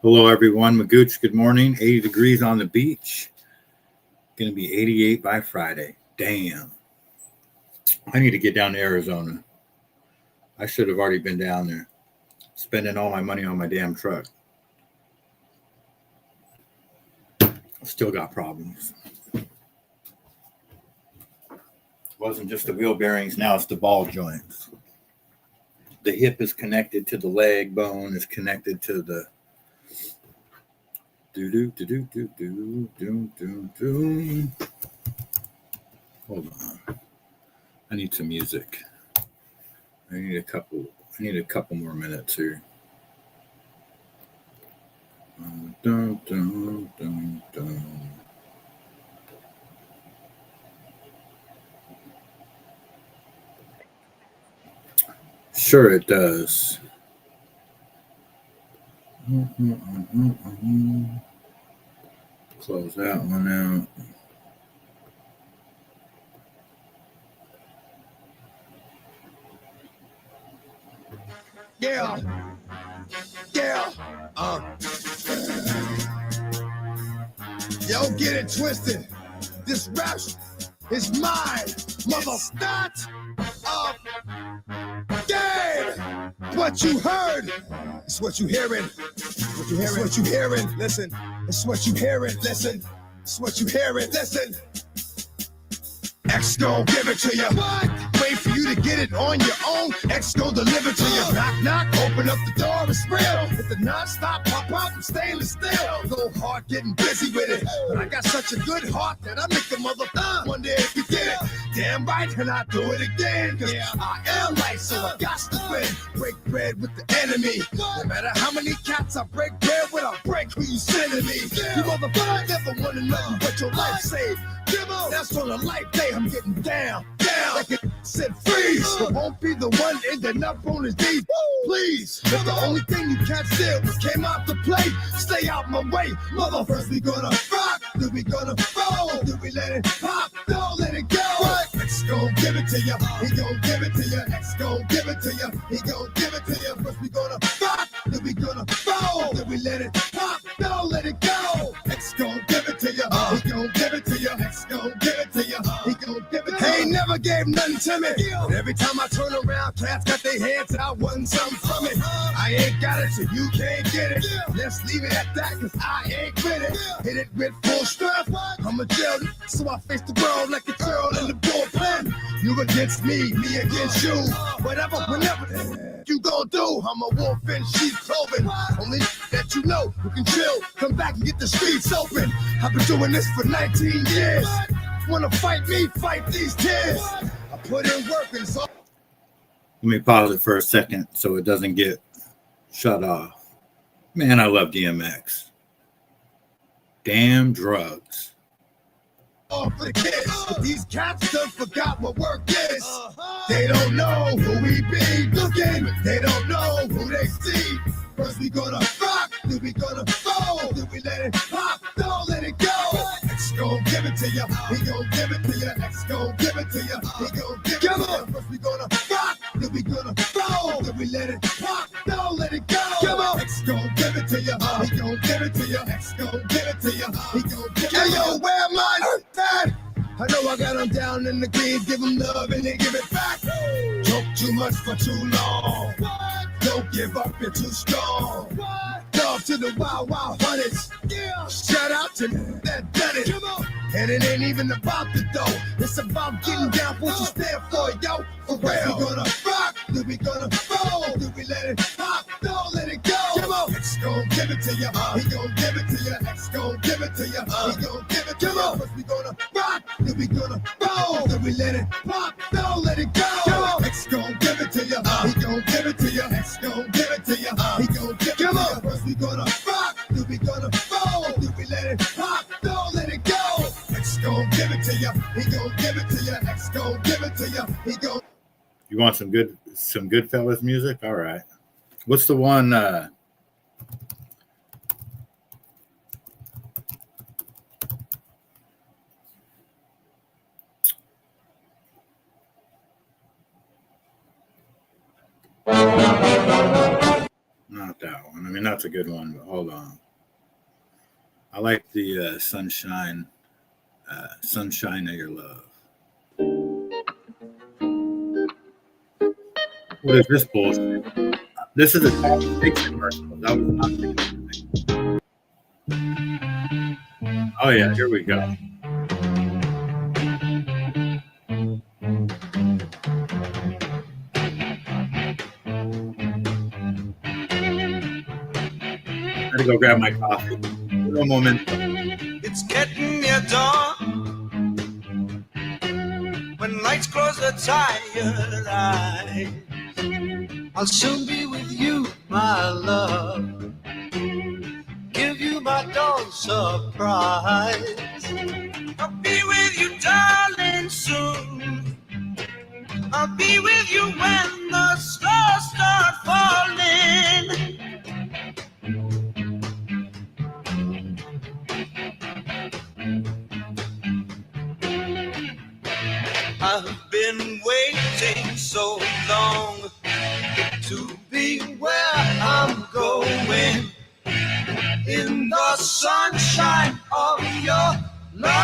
Hello, everyone. Magooch, good morning. 80 degrees on the beach. Going to be 88 by Friday. Damn. I need to get down to Arizona. I should have already been down there, spending all my money on my damn truck. Still got problems. Wasn't just the wheel bearings, now it's the ball joints. The hip is connected to the leg, bone is connected to the Hold on. I need some music. I need a couple more minutes here. Sure it does. Close that one out. Yeah. Yo, get it twisted. This rap is mine. Mother, start up game. What you heard, it's what you hearing. It's what you hearing. Listen, it's what you hearing. Listen, it's what you hearing. Listen. X gon' give it to you. What? Wait for you to get it on your own. X gon' deliver to you. Knock, knock, open up the door, it's real. With the non-stop pop out and stainless steel. Go hard getting busy with it. But I got such a good heart that I make the mother wonder if you get it. Damn right, and I do it again. Cause I am light, so I got to win. Break bread with the enemy. No matter how many cats I break bread with, I break who you sending me. You motherfucker never wanna know but your life saved. That's on a life day, I'm getting down, like it said freeze. But won't be the one ending up on his knees, please. If the only thing you can't steal was came out to play, stay out my way. Mother, first we gonna rock, then we gonna roll, then we let it pop, don't let it go. X gon' give it to you, he gon' give it to you. X gon' give it to you, he gon' give it to you. First we gonna rock, then we gonna roll, then we let it pop, don't let it go. X gon' give it to you, he gon' give it to you. X gon' give it to you, he gon' give it to you. He ain't never gave nothing to me. But every time I turn around, cats got their hands out, wanting something from it. I ain't got it, so you can't get it. Let's leave it at that, cause I ain't with it. Hit it with full strength. I'm a jail, so I face the world like a girl in the bullpen. You against me, me against you. Whatever, whenever you gon' do, I'm a wolf in sheep's clothing. Only that you know who can chill, come back and get the streets open. I've been doing this for 19 years. Wanna fight me, fight these tears. I put in work and so. Let me pause it for a second so it doesn't get shut off. Man, I love DMX. Damn drugs. For the kids, but these cats done forgot what work is. They don't know who we be looking. They don't know who they see. First we gonna rock, then we gonna roll, then we let it pop, don't let it go. X gon' give it to you, he gon' give it to you. X gon' give it to you, he gon' give it to you. First we gonna rock, then we gonna roll, then we let it pop, don't let it go. Come on, X gon' give it to you, he gon' give it to you. X gon' give it to you, he gon' give it to you. Hey yo, where my dad? I know I got them down in the greens, give them love and they give it back. Joke too much for too long. Don't give up, you're too strong. Love to the wild, wild hunters. Shout out to that done it. And it ain't even about the dough. It's about getting down for what you stand for, yo. For real. We gonna rock, then we gonna roll, then we let it pop, don't let it go. Come on. X gon' give it to you, he gon' give it to you. X gon' give it to you, he gon' give it to you. First we gonna rock, then we gonna roll, then we let it pop, don't let it go. Come on. X gon' give it to you, he gon' give it to you. X gon' give it to you, he gon' give it to you. First we gonna rock, then we gonna roll, then we let it pop, don't let it go. X gon' give it to you, he gon' give it to you. X gon' give it to you, he gon'. You want some Goodfellas music? All right. What's the one? And that's a good one, but hold on. I like the sunshine of your love. What is this bullshit? This is a commercial. That was not the Oh yeah, here we go. I gotta go grab my coffee. One moment. It's getting near dawn when lights close the tired eyes. I'll soon be with you, my love. Give you my dawn surprise. I'll be with you, darling, soon. I'll be with you when the stars start falling. I've been waiting so long to be where I'm going, in the sunshine of your love.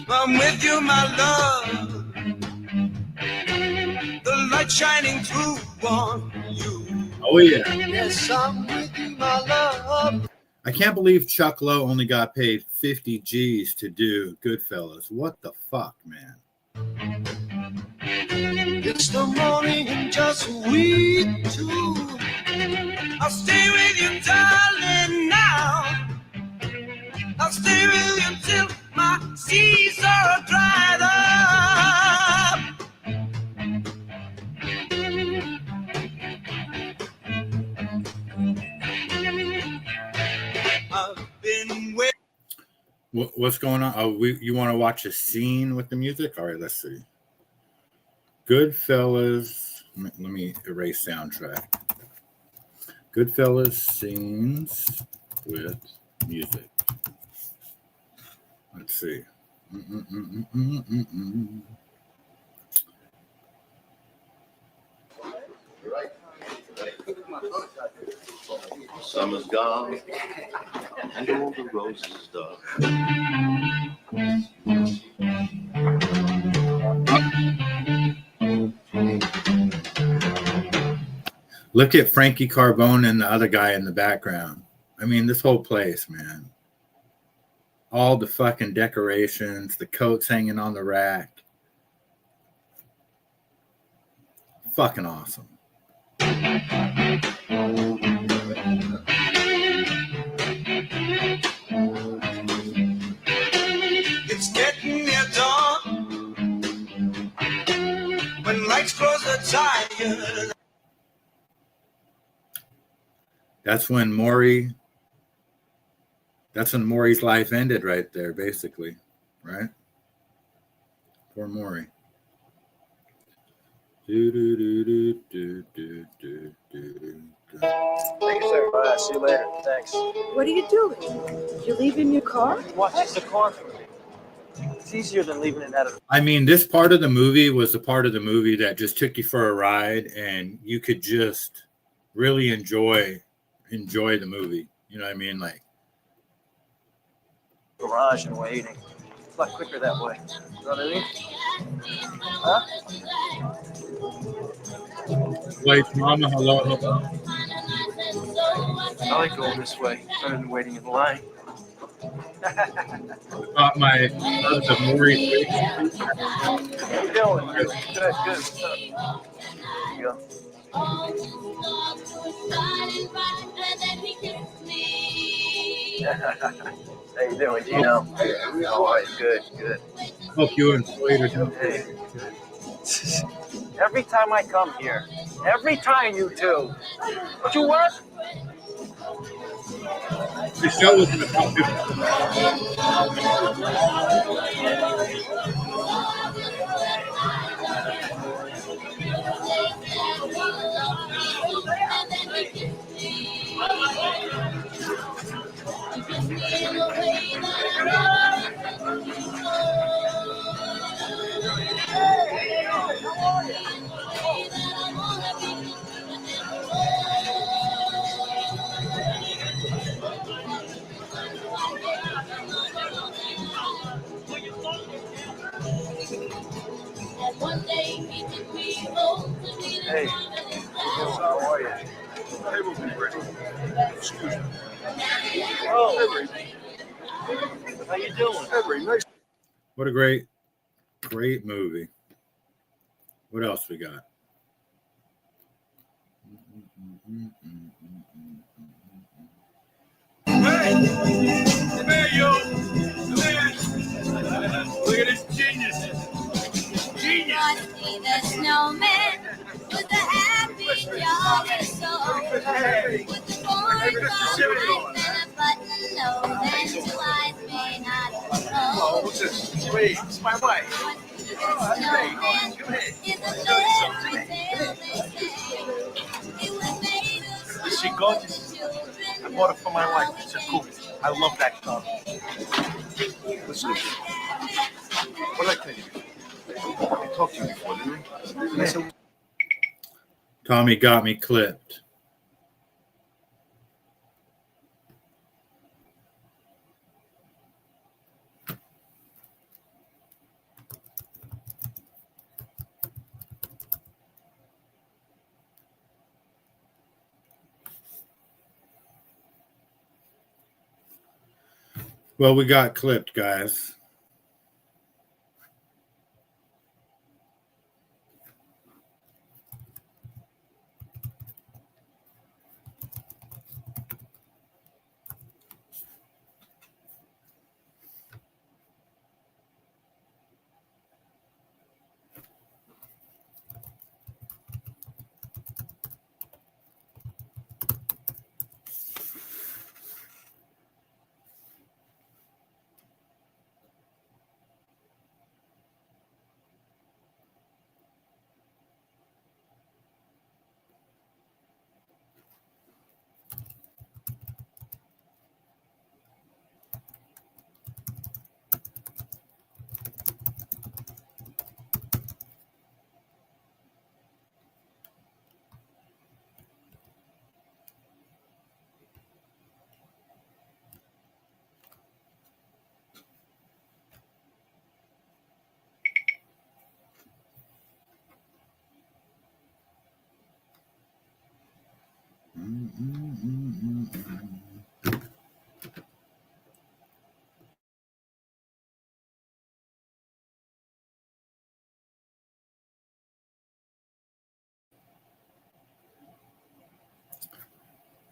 I'm with you, my love, the light shining through on you. Oh yeah. Yes, I'm with you, my love. I can't believe Chuck Lowe only got paid 50 G's to do Goodfellas. What the fuck, man? It's the morning and just we two. I'll stay with you, darling, now. I'll stay with you till my seas are dried up. I've been waiting. What's going on? Oh, you want to watch a scene with the music? All right, let's see. Goodfellas. Let me erase soundtrack. Goodfellas scenes with music. Let's see. Summer's gone and all the roses done. Look at Frankie Carbone and the other guy in the background. I mean, this whole place, man. All the fucking decorations, the coats hanging on the rack. Fucking awesome. It's getting near dawn when lights close the tired. That's when Maury's life ended right there, basically. Right? Poor Maury. Thank you, sir. Bye. See you later. Thanks. What are you doing? You leaving your car? Watch the car for me. It's easier than leaving it at a... I mean, this part of the movie was the part of the movie that just took you for a ride, and you could just really enjoy the movie. You know what I mean? Like garage and waiting. It's a lot quicker that way. You know what I mean? Huh? Wait, Mama, hello. I like going this way rather than waiting in line. The Maury. How you doing? Good. What's up? There you go. How you doing, Gino? All right, good. Hope you and Floyd are doing Hey, good. Every time I come here, every time you two. What you want? The show was about Hey, how are you? Hey, we'll be ready. Excuse me. Oh, how you doing? Henry, nice. What a great movie. What else we got? Hey, come here, yo. Come here. Look at this genius. Genius. Frosty the snowman was a happy, jolly soul. With the corn and a button nose and 2 eyes made out of Oh, gold. what's this? Wait, it's my wife. Frosty the snowman Come here. is a fairy tale, they say. It was made of Is she snow gorgeous? for the children. I bought it for my wife. It's a cool. I love that car. Listen, what did I tell you? I talked to you before, didn't I? I said, Tommy got me clipped. Well, we got clipped, guys.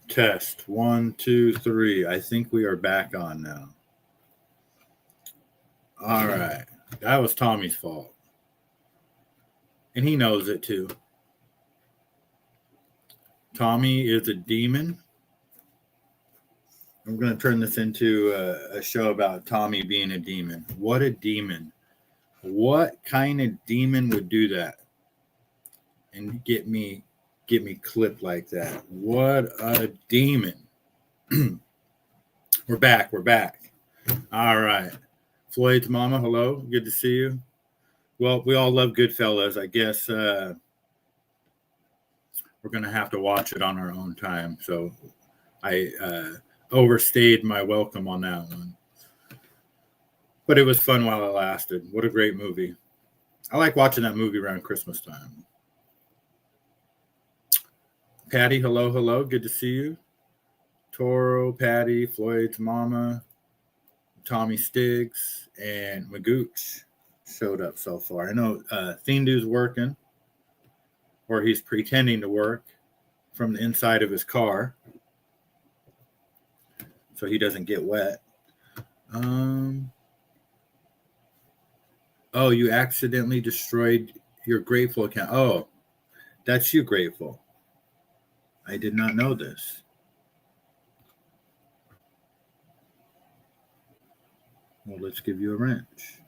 Test 1, 2, 3. I think we are back on now. All right. That was Tommy's fault. And he knows it too. Tommy is a demon. I'm going to turn this into a show about Tommy being a demon. What a demon. What kind of demon would do that and get me clipped like that? What a demon. We're back. All right. Floyd's mama, hello. Good to see you. Well, we all love Goodfellas. I guess we're going to have to watch it on our own time. So I overstayed my welcome on that one. But it was fun while it lasted. What a great movie. I like watching that movie around Christmas time. Patty, hello. Good to see you. Toro, Patty, Floyd's mama, Tommy Stiggs, and Magooch showed up so far. I know Thindu's working, or he's pretending to work from the inside of his car so he doesn't get wet. Oh, you accidentally destroyed your Grateful account. Oh, that's you, Grateful. I did not know this. Well, let's give you a wrench.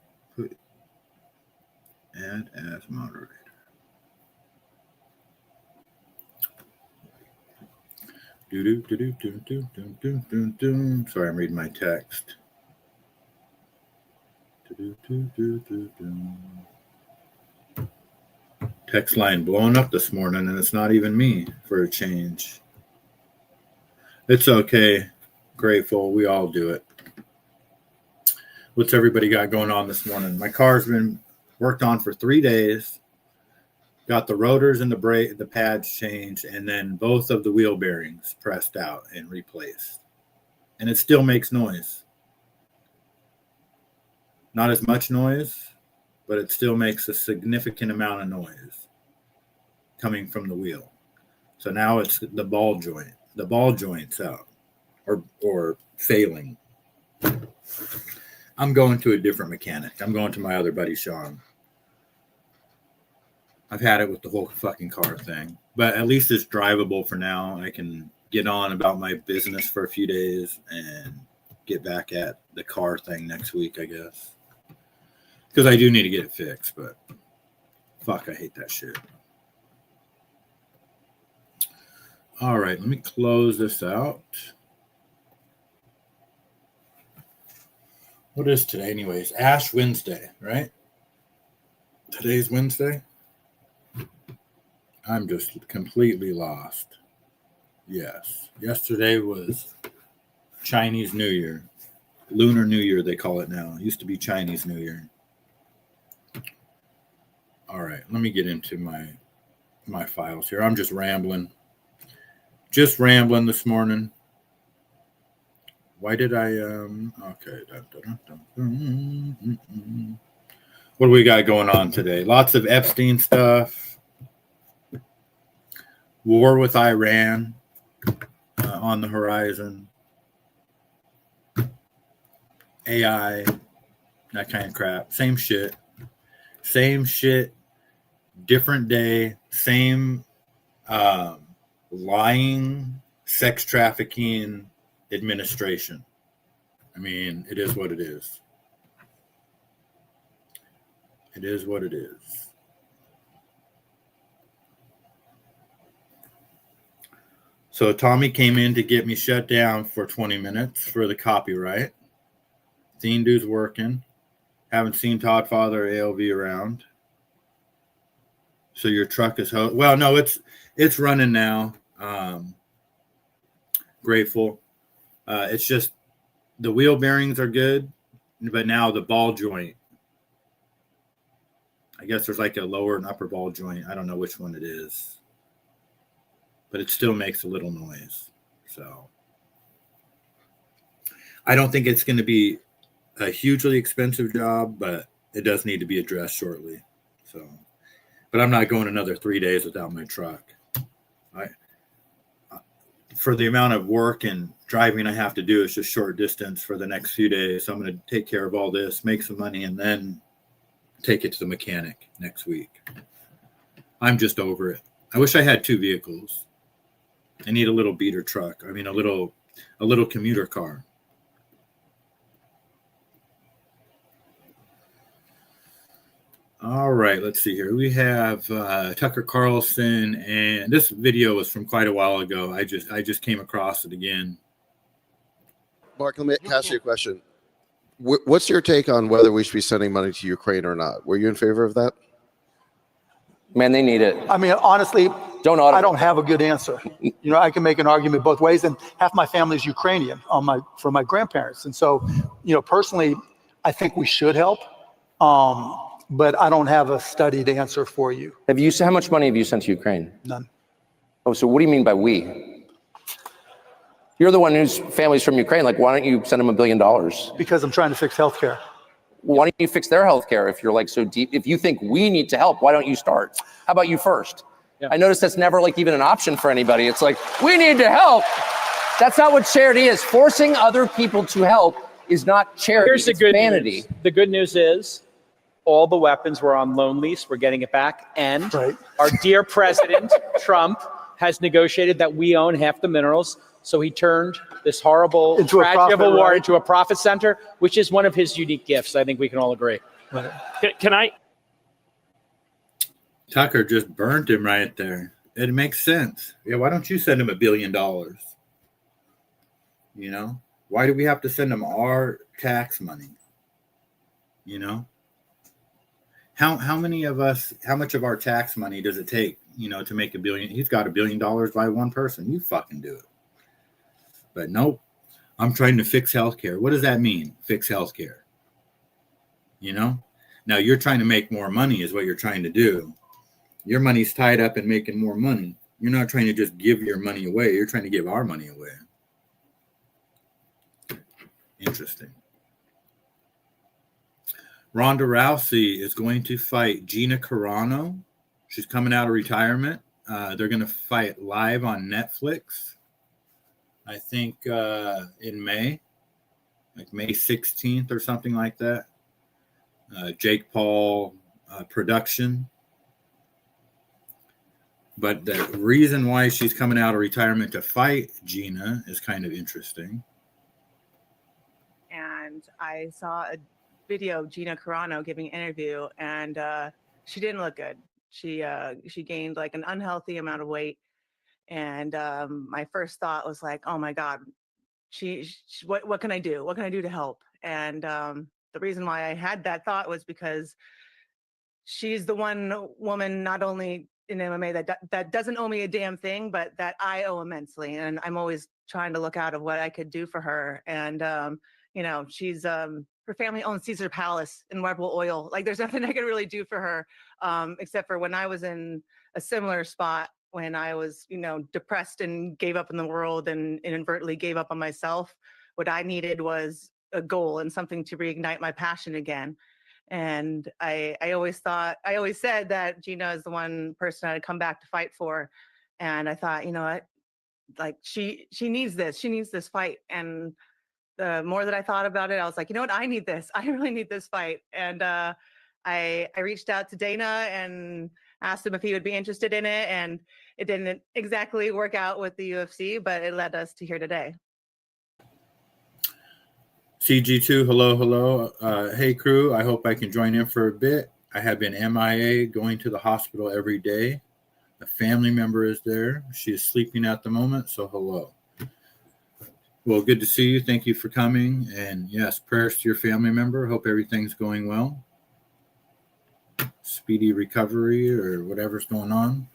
Add as moderator. Sorry, I'm reading my text. Text line blowing up this morning, and it's not even me for a change. It's okay. Grateful. We all do it. What's everybody got going on this morning? My car's been worked on for 3 days. Got the rotors and the pads changed, and then both of the wheel bearings pressed out and replaced. And it still makes noise. Not as much noise, but it still makes a significant amount of noise coming from the wheel. So now it's the ball joint. The ball joint's out or failing. I'm going to a different mechanic. I'm going to my other buddy, Sean. I've had it with the whole fucking car thing, but at least it's drivable for now. I can get on about my business for a few days and get back at the car thing next week, I guess. Because I do need to get it fixed, but fuck, I hate that shit. All right, let me close this out. What is today anyways? Ash Wednesday, right? Today's Wednesday? I'm just completely lost. Yes. Yesterday was Chinese New Year. Lunar New Year, they call it now. It used to be Chinese New Year. All right, let me get into my files here. I'm just rambling. Just rambling this morning. Why did I okay. What do we got going on today? Lots of Epstein stuff. War with Iran on the horizon. AI, that kind of crap. Same shit. Same shit. Different day. Same lying, sex trafficking administration. I mean, it is what it is. It is what it is. So Tommy came in to get me shut down for 20 minutes for the copyright. Scene dude's working. Haven't seen Todd Father or ALV around. So your truck is well, no, it's running now. Grateful. It's just the wheel bearings are good, but now the ball joint. I guess there's like a lower and upper ball joint. I don't know which one it is. But it still makes a little noise. So I don't think it's going to be a hugely expensive job, but it does need to be addressed shortly. So, but I'm not going another 3 days without my truck. For the amount of work and driving I have to do, it's just short distance for the next few days. So I'm going to take care of all this, make some money, and then take it to the mechanic next week. I'm just over it. I wish I had 2 vehicles. I need a little beater truck. I mean, a little commuter car. All right, let's see here. We have Tucker Carlson, and this video was from quite a while ago. I just came across it again. Mark, let me ask you a question. What's your take on whether we should be sending money to Ukraine or not? Were you in favor of that? Man, they need it. I mean, honestly, I don't have a good answer. You know, I can make an argument both ways, and half my family is Ukrainian from my grandparents. And so, you know, personally, I think we should help. But I don't have a studied answer for you. How much money have you sent to Ukraine? None. Oh, so what do you mean by we? You're the one whose family's from Ukraine. Like, why don't you send them $1 billion? Because I'm trying to fix healthcare. Why don't you fix their healthcare if you're like so deep? If you think we need to help, why don't you start? How about you first? Yeah. I notice that's never like even an option for anybody. It's like, we need to help. That's not what charity is. Forcing other people to help is not charity. Here's the good vanity. News. The good news is all the weapons were on loan lease. We're getting it back. And our dear President Trump has negotiated that we own half the minerals. So he turned this horrible tragedy of a war into a profit center, which is one of his unique gifts. I think we can all agree. Right. Can I? Tucker just burnt him right there. It makes sense. Yeah, why don't you send him $1 billion? You know, why do we have to send him our tax money? You know, How many of us, how much of our tax money does it take, to make $1 billion? He's got $1 billion by one person. You fucking do it. But nope. I'm trying to fix healthcare. What does that mean? Fix healthcare. Now you're trying to make more money is what you're trying to do. Your money's tied up in making more money. You're not trying to just give your money away. You're trying to give our money away. Interesting. Ronda Rousey is going to fight Gina Carano. She's coming out of retirement. They're going to fight live on Netflix. I think in May, like May 16th or something like that. Jake Paul production. But the reason why she's coming out of retirement to fight Gina is kind of interesting. And I saw a video of Gina Carano giving an interview, and she didn't look good. She gained like an unhealthy amount of weight, and my first thought was like, oh my God, what can I do? What can I do to help? And the reason why I had that thought was because she's the one woman, not only in MMA that doesn't owe me a damn thing, but that I owe immensely, and I'm always trying to look out of what I could do for her. And she's her family owns Caesar Palace and Rebel Oil. Like, there's nothing I could really do for her, except for when I was in a similar spot, when I was, depressed and gave up in the world and inadvertently gave up on myself. What I needed was a goal and something to reignite my passion again. And I always said that Gina is the one person I'd come back to fight for. And I thought, what? Like, she needs this. She needs this fight. And the more that I thought about it, I was like, what? I need this. I really need this fight. And I reached out to Dana and asked him if he would be interested in it. And it didn't exactly work out with the UFC, but it led us to here today. CG2, hello. Hey, crew. I hope I can join in for a bit. I have been MIA, going to the hospital every day. A family member is there. She is sleeping at the moment, so hello. Well, good to see you. Thank you for coming. And yes, prayers to your family member. Hope everything's going well. Speedy recovery or whatever's going on.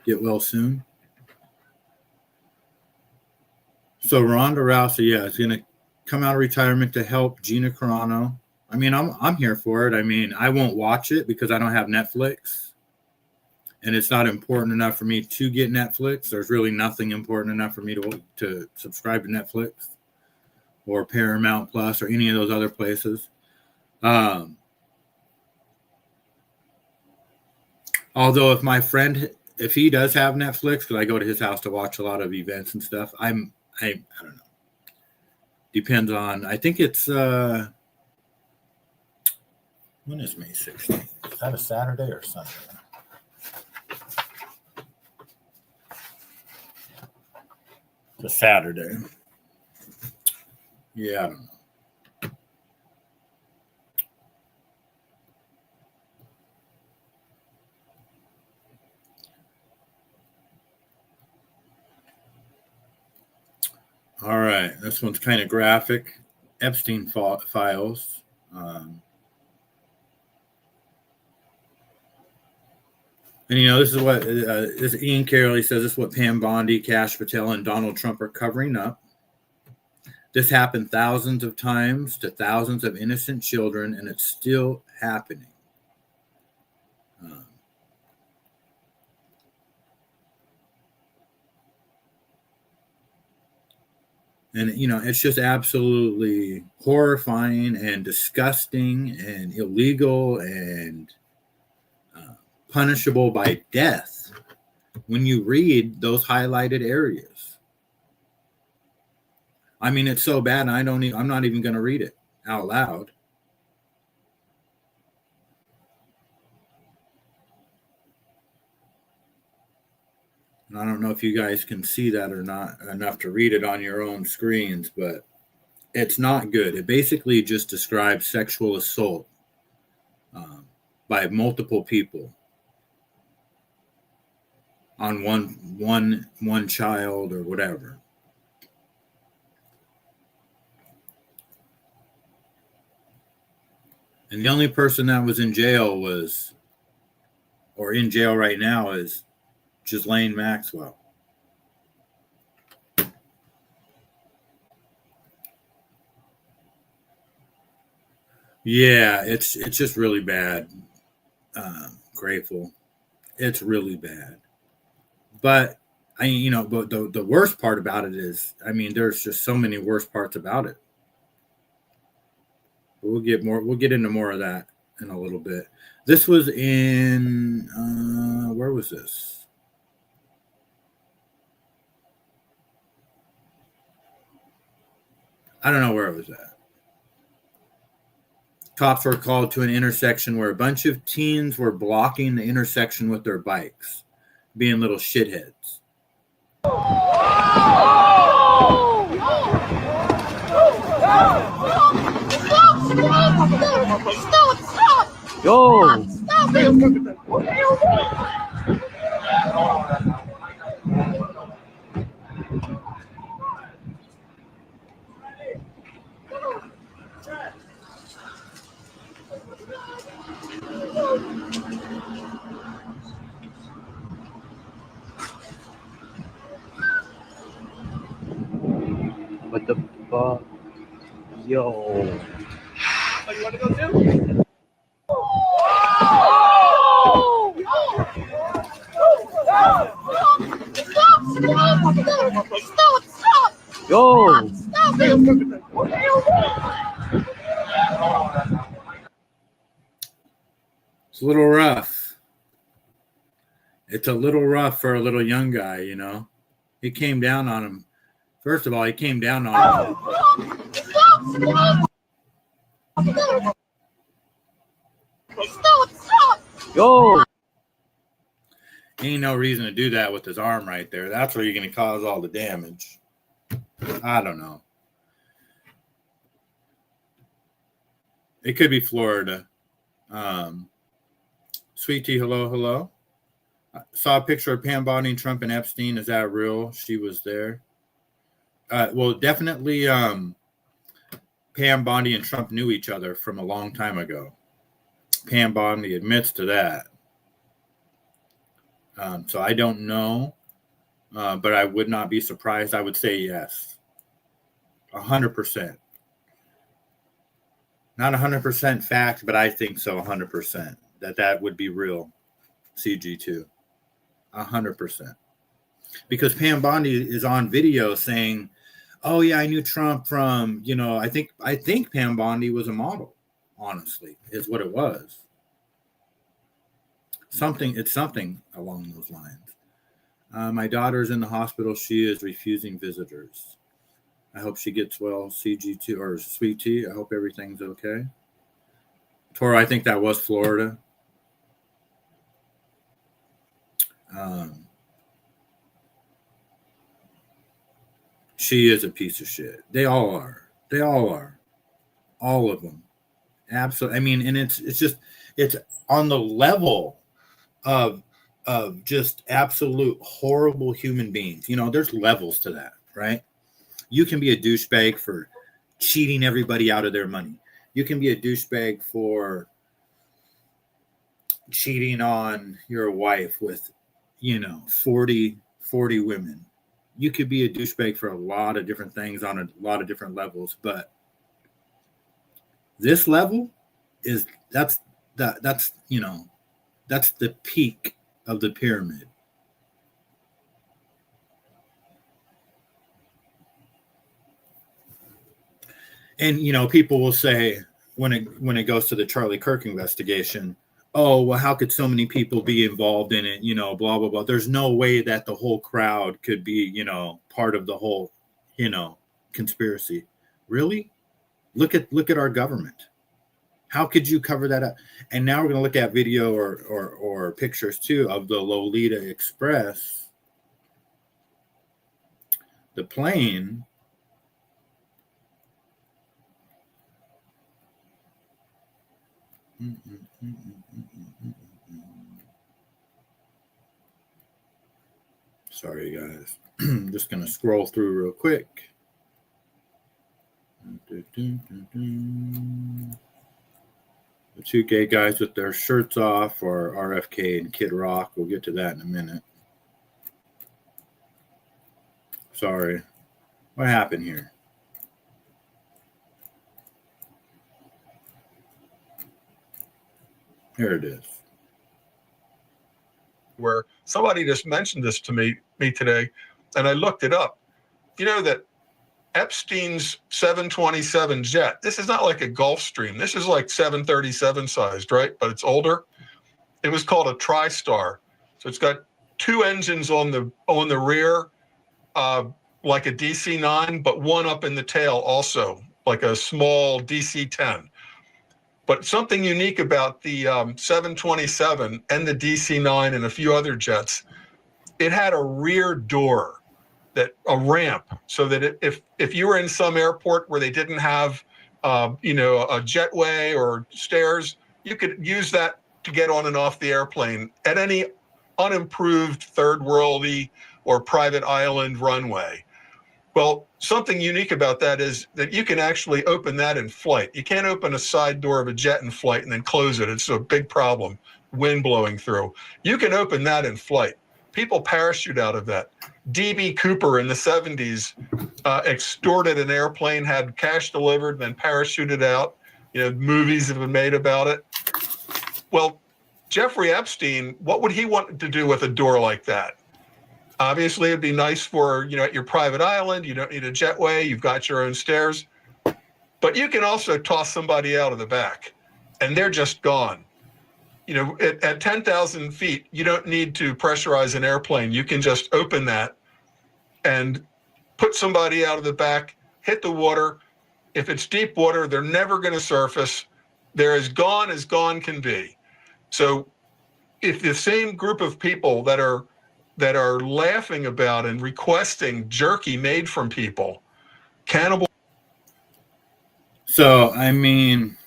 Get well soon. So Ronda Rousey, is going to come out of retirement to help Gina Carano. I mean, I'm here for it. I mean, I won't watch it because I don't have Netflix. And it's not important enough for me to get Netflix. There's really nothing important enough for me to subscribe to Netflix or Paramount Plus or any of those other places. Although if my friend, if he does have Netflix, because I go to his house to watch a lot of events and stuff, I don't know. Depends on, I think it's, when is May 16th? Is that a Saturday or Sunday? It's a Saturday. Yeah, I don't know. All right, this one's kind of graphic. Epstein files. And, this is what this Ian Carroll says. This is what Pam Bondi, Kash Patel, and Donald Trump are covering up. This happened thousands of times to thousands of innocent children, and it's still happening. And, it's just absolutely horrifying and disgusting and illegal and punishable by death when you read those highlighted areas. I mean, it's so bad, I'm not even going to read it out loud. And I don't know if you guys can see that or not enough to read it on your own screens, but it's not good. It basically just describes sexual assault by multiple people on one child or whatever. And the only person that was in jail was, or in jail right now, is Ghislaine Maxwell. Yeah, it's just really bad. Grateful. It's really bad. But but the worst part about it is, there's just so many worse parts about it. We'll get into more of that in a little bit. This was in where was this? I don't know where it was at. Cops were called to an intersection where a bunch of teens were blocking the intersection with their bikes, being little shitheads. Yo! What the fuck? Yo. Oh, you want to go too? Yo. It's a little rough. It's a little rough for a little young guy, He came down on him. First of all, he came down on him. Yo. Ain't no reason to do that with his arm right there. That's where you're going to cause all the damage. I don't know. It could be Florida. Sweet Tea, hello. I saw a picture of Pam Bondi, Trump, and Epstein. Is that real? She was there. Well, definitely Pam Bondi and Trump knew each other from a long time ago. Pam Bondi admits to that. So I don't know, but I would not be surprised. I would say yes. 100%. Not 100% fact, but I think so 100% that would be real. CG2. 100%. Because Pam Bondi is on video saying, oh yeah, I knew Trump from, I think Pam Bondi was a model, honestly, is what it was. It's something along those lines. My daughter's in the hospital. She is refusing visitors. I hope she gets well. CG2 or Sweet Tea. I hope everything's okay. Toro, I think that was Florida. She is a piece of shit. They all are. All of them. Absolutely. And it's on the level of just absolute horrible human beings. There's levels to that, right? You can be a douchebag for cheating everybody out of their money. You can be a douchebag for cheating on your wife with, 40 women. You could be a douchebag for a lot of different things on a lot of different levels, but this level that's the peak of the pyramid. And people will say when it goes to the Charlie Kirk investigation, oh well, how could so many people be involved in it? Blah blah blah. There's no way that the whole crowd could be part of the whole conspiracy. Really? Look at our government. How could you cover that up? And now we're going to look at video or pictures too of the Lolita Express, the plane. Sorry, guys. I'm just going to scroll through real quick. The two gay guys with their shirts off are RFK and Kid Rock. We'll get to that in a minute. Sorry. What happened here? Here it is. Where somebody just mentioned this to me today, and I looked it up. You know that Epstein's 727 jet, this is not like a Gulfstream. This is like 737 sized, right? But it's older. It was called a TriStar. So it's got two engines on the rear, like a DC-9, but one up in the tail also, like a small DC-10. But something unique about the 727 and the DC-9 and a few other jets, it had a rear door, a ramp, so that if you were in some airport where they didn't have, a jetway or stairs, you could use that to get on and off the airplane at any unimproved third worldy or private island runway. Well, something unique about that is that you can actually open that in flight. You can't open a side door of a jet in flight and then close it. It's a big problem, wind blowing through. You can open that in flight. People parachute out of that. D.B. Cooper in the 70s extorted an airplane, had cash delivered, then parachuted out. Movies have been made about it. Well, Jeffrey Epstein, what would he want to do with a door like that? Obviously, it'd be nice for, at your private island. You don't need a jetway. You've got your own stairs. But you can also toss somebody out of the back, and they're just gone. At 10,000 feet, you don't need to pressurize an airplane. You can just open that and put somebody out of the back, hit the water. If it's deep water, they're never going to surface. They're as gone can be. So if the same group of people that are laughing about and requesting jerky made from people, cannibal. So, I mean,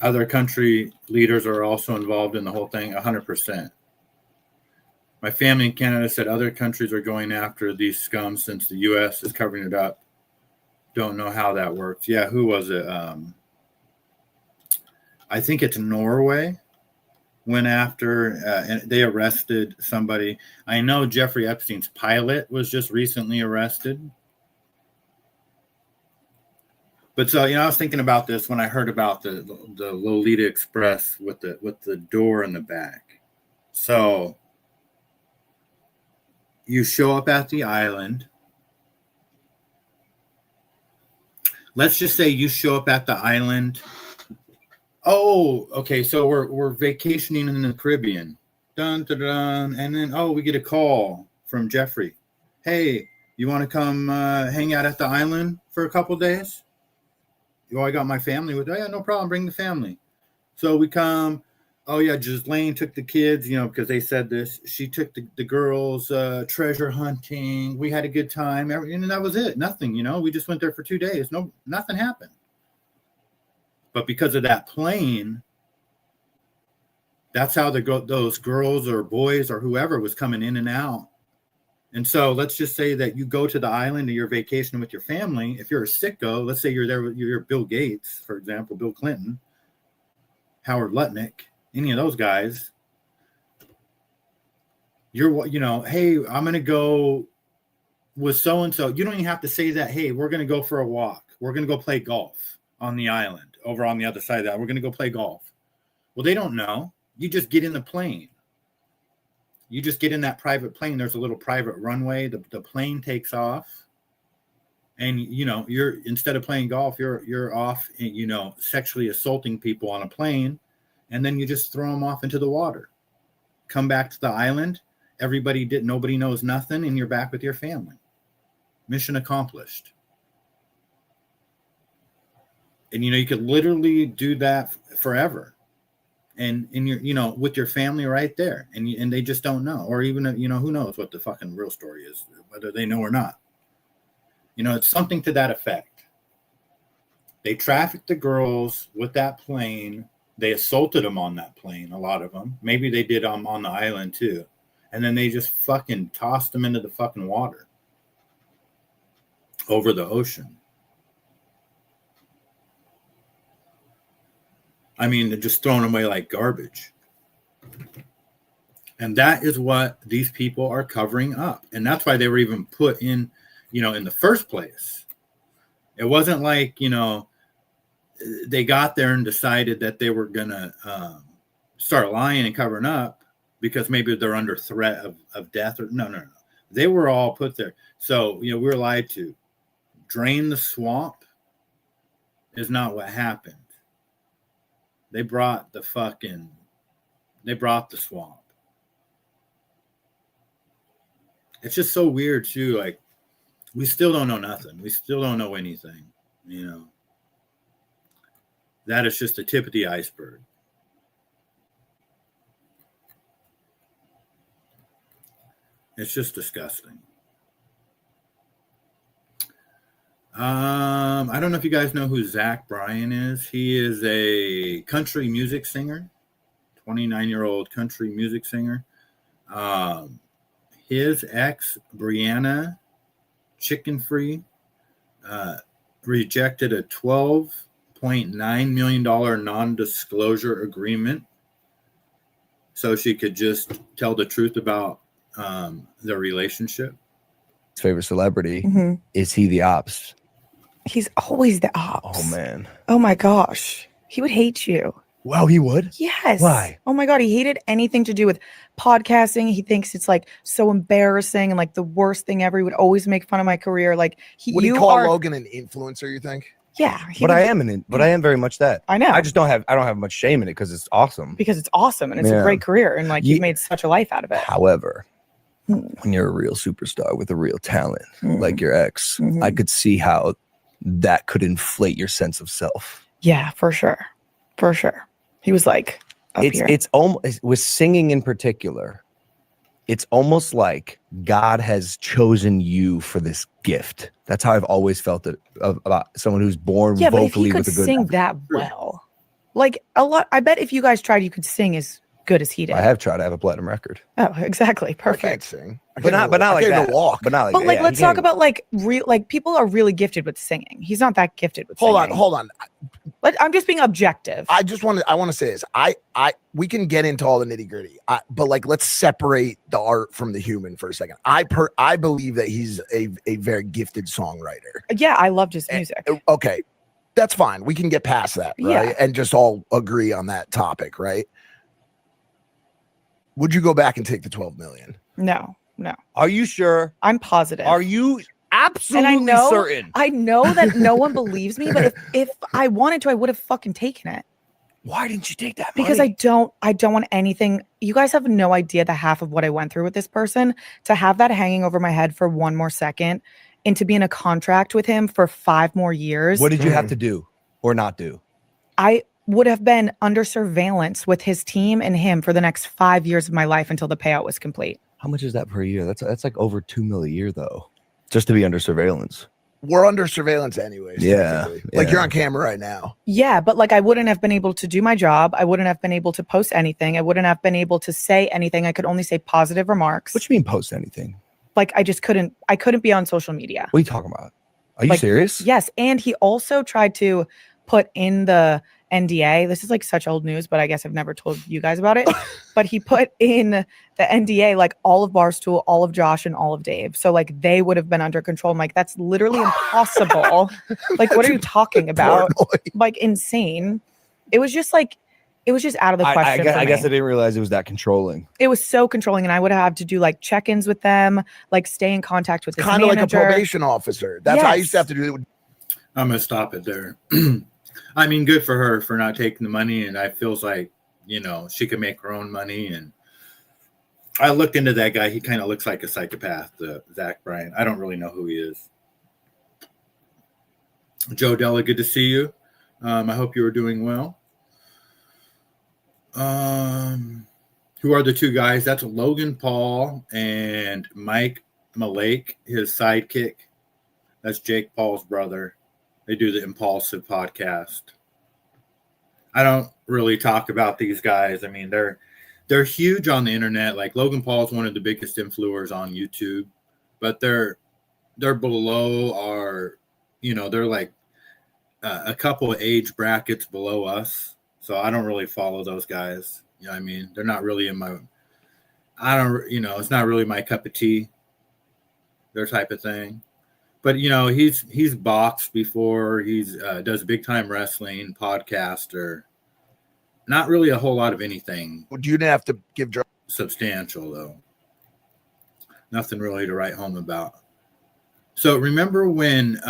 other country leaders are also involved in the whole thing, 100%. My family in Canada said other countries are going after these scums since the U.S. is covering it up. Don't know how that works. Yeah, who was it? I think it's Norway. Went after, and they arrested somebody. I know Jeffrey Epstein's pilot was just recently arrested. But so, I was thinking about this when I heard about the Lolita Express with the door in the back. So you show up at the island. Let's just say you show up at the island. Oh, okay. So we're vacationing in the Caribbean. Dun, dun, dun. And then, we get a call from Jeffrey. Hey, you want to come hang out at the island for a couple days? I got my family with. Oh, yeah, no problem. Bring the family. So we come. Oh, yeah, Ghislaine took the kids, because they said this. She took the girls treasure hunting. We had a good time. And that was it. Nothing, We just went there for 2 days. Nothing happened. But because of that plane, that's how those girls or boys or whoever was coming in and out. And so let's just say that you go to the island or your vacation with your family. If you're a sicko, let's say you're there with you're Bill Gates, for example, Bill Clinton, Howard Lutnick, any of those guys. You're, hey, I'm going to go with so-and-so. You don't even have to say that, hey, we're going to go for a walk. We're going to go play golf on the island. Over on the other side of that, we're going to go play golf. Well, they don't know. You just get in the plane. You just get in that private plane. There's a little private runway. The plane takes off, and you're instead of playing golf, you're off, sexually assaulting people on a plane, and then you just throw them off into the water. Come back to the island. Nobody knows nothing, and you're back with your family. Mission accomplished. And, you could literally do that forever. And you're, with your family right there. And they just don't know. Or even, who knows what the fucking real story is, whether they know or not. It's something to that effect. They trafficked the girls with that plane. They assaulted them on that plane, a lot of them. Maybe they did on the island too. And then they just fucking tossed them into the fucking water. Over the ocean. I mean, they're just throwing away like garbage. And that is what these people are covering up. And that's why they were even put in, in the first place. It wasn't like, they got there and decided that they were going to start lying and covering up because maybe they're under threat of death. Or no. They were all put there. So, we were lied to. Drain the swamp is not what happened. They brought the swamp. It's just so weird too. Like, we still don't know nothing. We still don't know anything. That is just the tip of the iceberg. It's just disgusting. I don't know if you guys know who Zach Bryan is. He is a country music singer, 29-year-old country music singer. His ex, Brianna Chickenfree, rejected a $12.9 million non-disclosure agreement so she could just tell the truth about their relationship. His favorite celebrity. Is he the ops? He's always the ops. Oh, man. Oh, my gosh. He would hate you. Wow, he would? Yes. Why? Oh, my God. He hated anything to do with podcasting. He thinks it's like so embarrassing and like the worst thing ever. He would always make fun of my career. Like, would he call Logan an influencer, you think? Yeah. But I am very much that. I know. I don't have much shame in it because it's awesome. Because it's awesome and it's a great career. And like, you've made such a life out of it. However, when you're a real superstar with a real talent like your ex, I could see how that could inflate your sense of self. Yeah, for sure. For sure. He was like, it's almost with singing in particular. It's almost like God has chosen you for this gift. That's how I've always felt it about someone who's born vocally but if he could with a good sing that well, like a lot. I bet if you guys tried, you could sing as good as he did. I have tried to have a platinum record. Oh, exactly. Perfect. I can't sing. But not like that. Walk. But not like But that. like, let's talk about like people are really gifted with singing. He's not that gifted with singing. Hold on. But I'm just being objective. I want to say this. We can get into all the nitty gritty, but like, let's separate the art from the human for a second. I believe that he's a very gifted songwriter. Yeah, I loved his music. Okay, that's fine. We can get past that, right? Yeah. And just all agree on that topic, right? Would you go back and take the 12 million? No. Are you sure? I'm positive. Are you absolutely and I know, certain? I know that no one believes me, but if I wanted to, I would have fucking taken it. Why didn't you take that money? Because I don't want anything. You guys have no idea the half of what I went through with this person. To have that hanging over my head for one more second and to be in a contract with him for 5 more years. What did you have to do or not do? I would have been under surveillance with his team and him for the next 5 years of my life until the payout was complete. How much is that per year? That's like over $2 million a year though, just to be under surveillance. We're under surveillance anyways. Yeah. Like you're on camera right now. Yeah, but like I wouldn't have been able to do my job. I wouldn't have been able to post anything. I wouldn't have been able to say anything. I could only say positive remarks. What do you mean post anything? Like I couldn't be on social media. What are you talking about? Are you serious? Yes. And he also tried to put in the NDA. This is like such old news, but I guess I've never told you guys about it. But he put in the NDA like all of Barstool, all of Josh, and all of Dave. So like they would have been under control. I'm like, that's literally impossible. Like, what are you talking about? Like insane. It was just out of the question. I guess I didn't realize it was that controlling. It was so controlling, and I would have to do like check-ins with them, like stay in contact with his kind of like a manager. probation officer. That's how I used to have to do it. I'm gonna stop it there. I mean, good for her for not taking the money, and I feels like she could make her own money. And I looked into that guy. He kind of looks like a psychopath, Zach Bryan. I don't really know who he is. Joe Della, good to see you. I hope you are doing well. Who are the two guys? That's Logan Paul and Mike Malake, his sidekick. That's Jake Paul's brother. They do the Impulsive podcast. I don't really talk about these guys. I mean, they're huge on the internet. Like Logan Paul is one of the biggest influencers on YouTube, but they're below our, they're like a couple of age brackets below us. So I don't really follow those guys. You know what I mean? They're not really in my, I don't, you know, it's not really my cup of tea, their type of thing. But, you know, he's boxed before. He's does big time wrestling, podcaster. Not really a whole lot of anything. You didn't have to give substantial, though. Nothing really to write home about. So remember when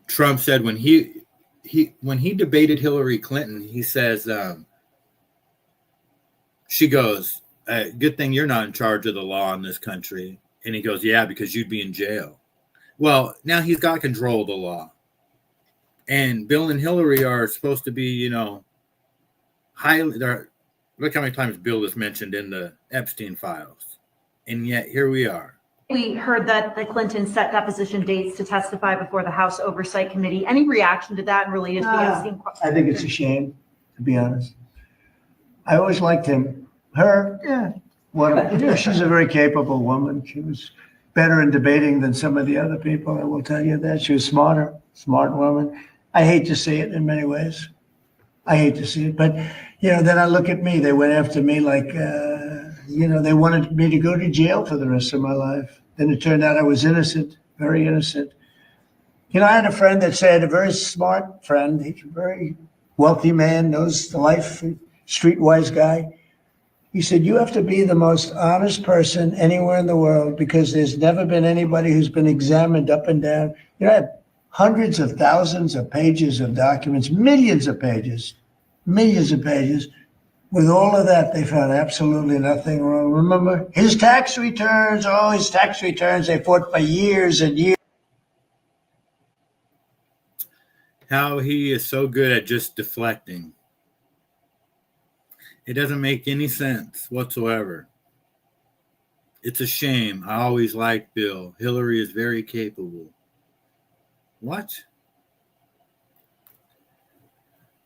Trump said when he debated Hillary Clinton, he says, she goes, good thing you're not in charge of the law in this country. And he goes, yeah, because you'd be in jail. Well, now he's got control of the law. And Bill and Hillary are supposed to be, you know, highly. Look how many times Bill is mentioned in the Epstein files. And yet here we are. We heard that the Clintons set deposition dates to testify before the House Oversight Committee. Any reaction to that related to the Epstein? I think it's a shame, to be honest. I always liked him. Her, yeah, she's a very capable woman. She was better in debating than some of the other people. I will tell you that. She was smart woman. I hate to see it in many ways. I hate to see it, but you know, then I look at me. They went after me like, you know, they wanted me to go to jail for the rest of my life. Then it turned out I was innocent, very innocent. You know, I had a friend that said, a very smart friend. He's a very wealthy man, knows the life, streetwise guy. He said, you have to be the most honest person anywhere in the world because there's never been anybody who's been examined up and down. You know, I had hundreds of thousands of pages of documents, millions of pages. With all of that, they found absolutely nothing wrong. Remember, his tax returns, they fought for years and years. How he is so good at just deflecting. It doesn't make any sense whatsoever. It's a shame. I always liked Bill. Hillary is very capable. What?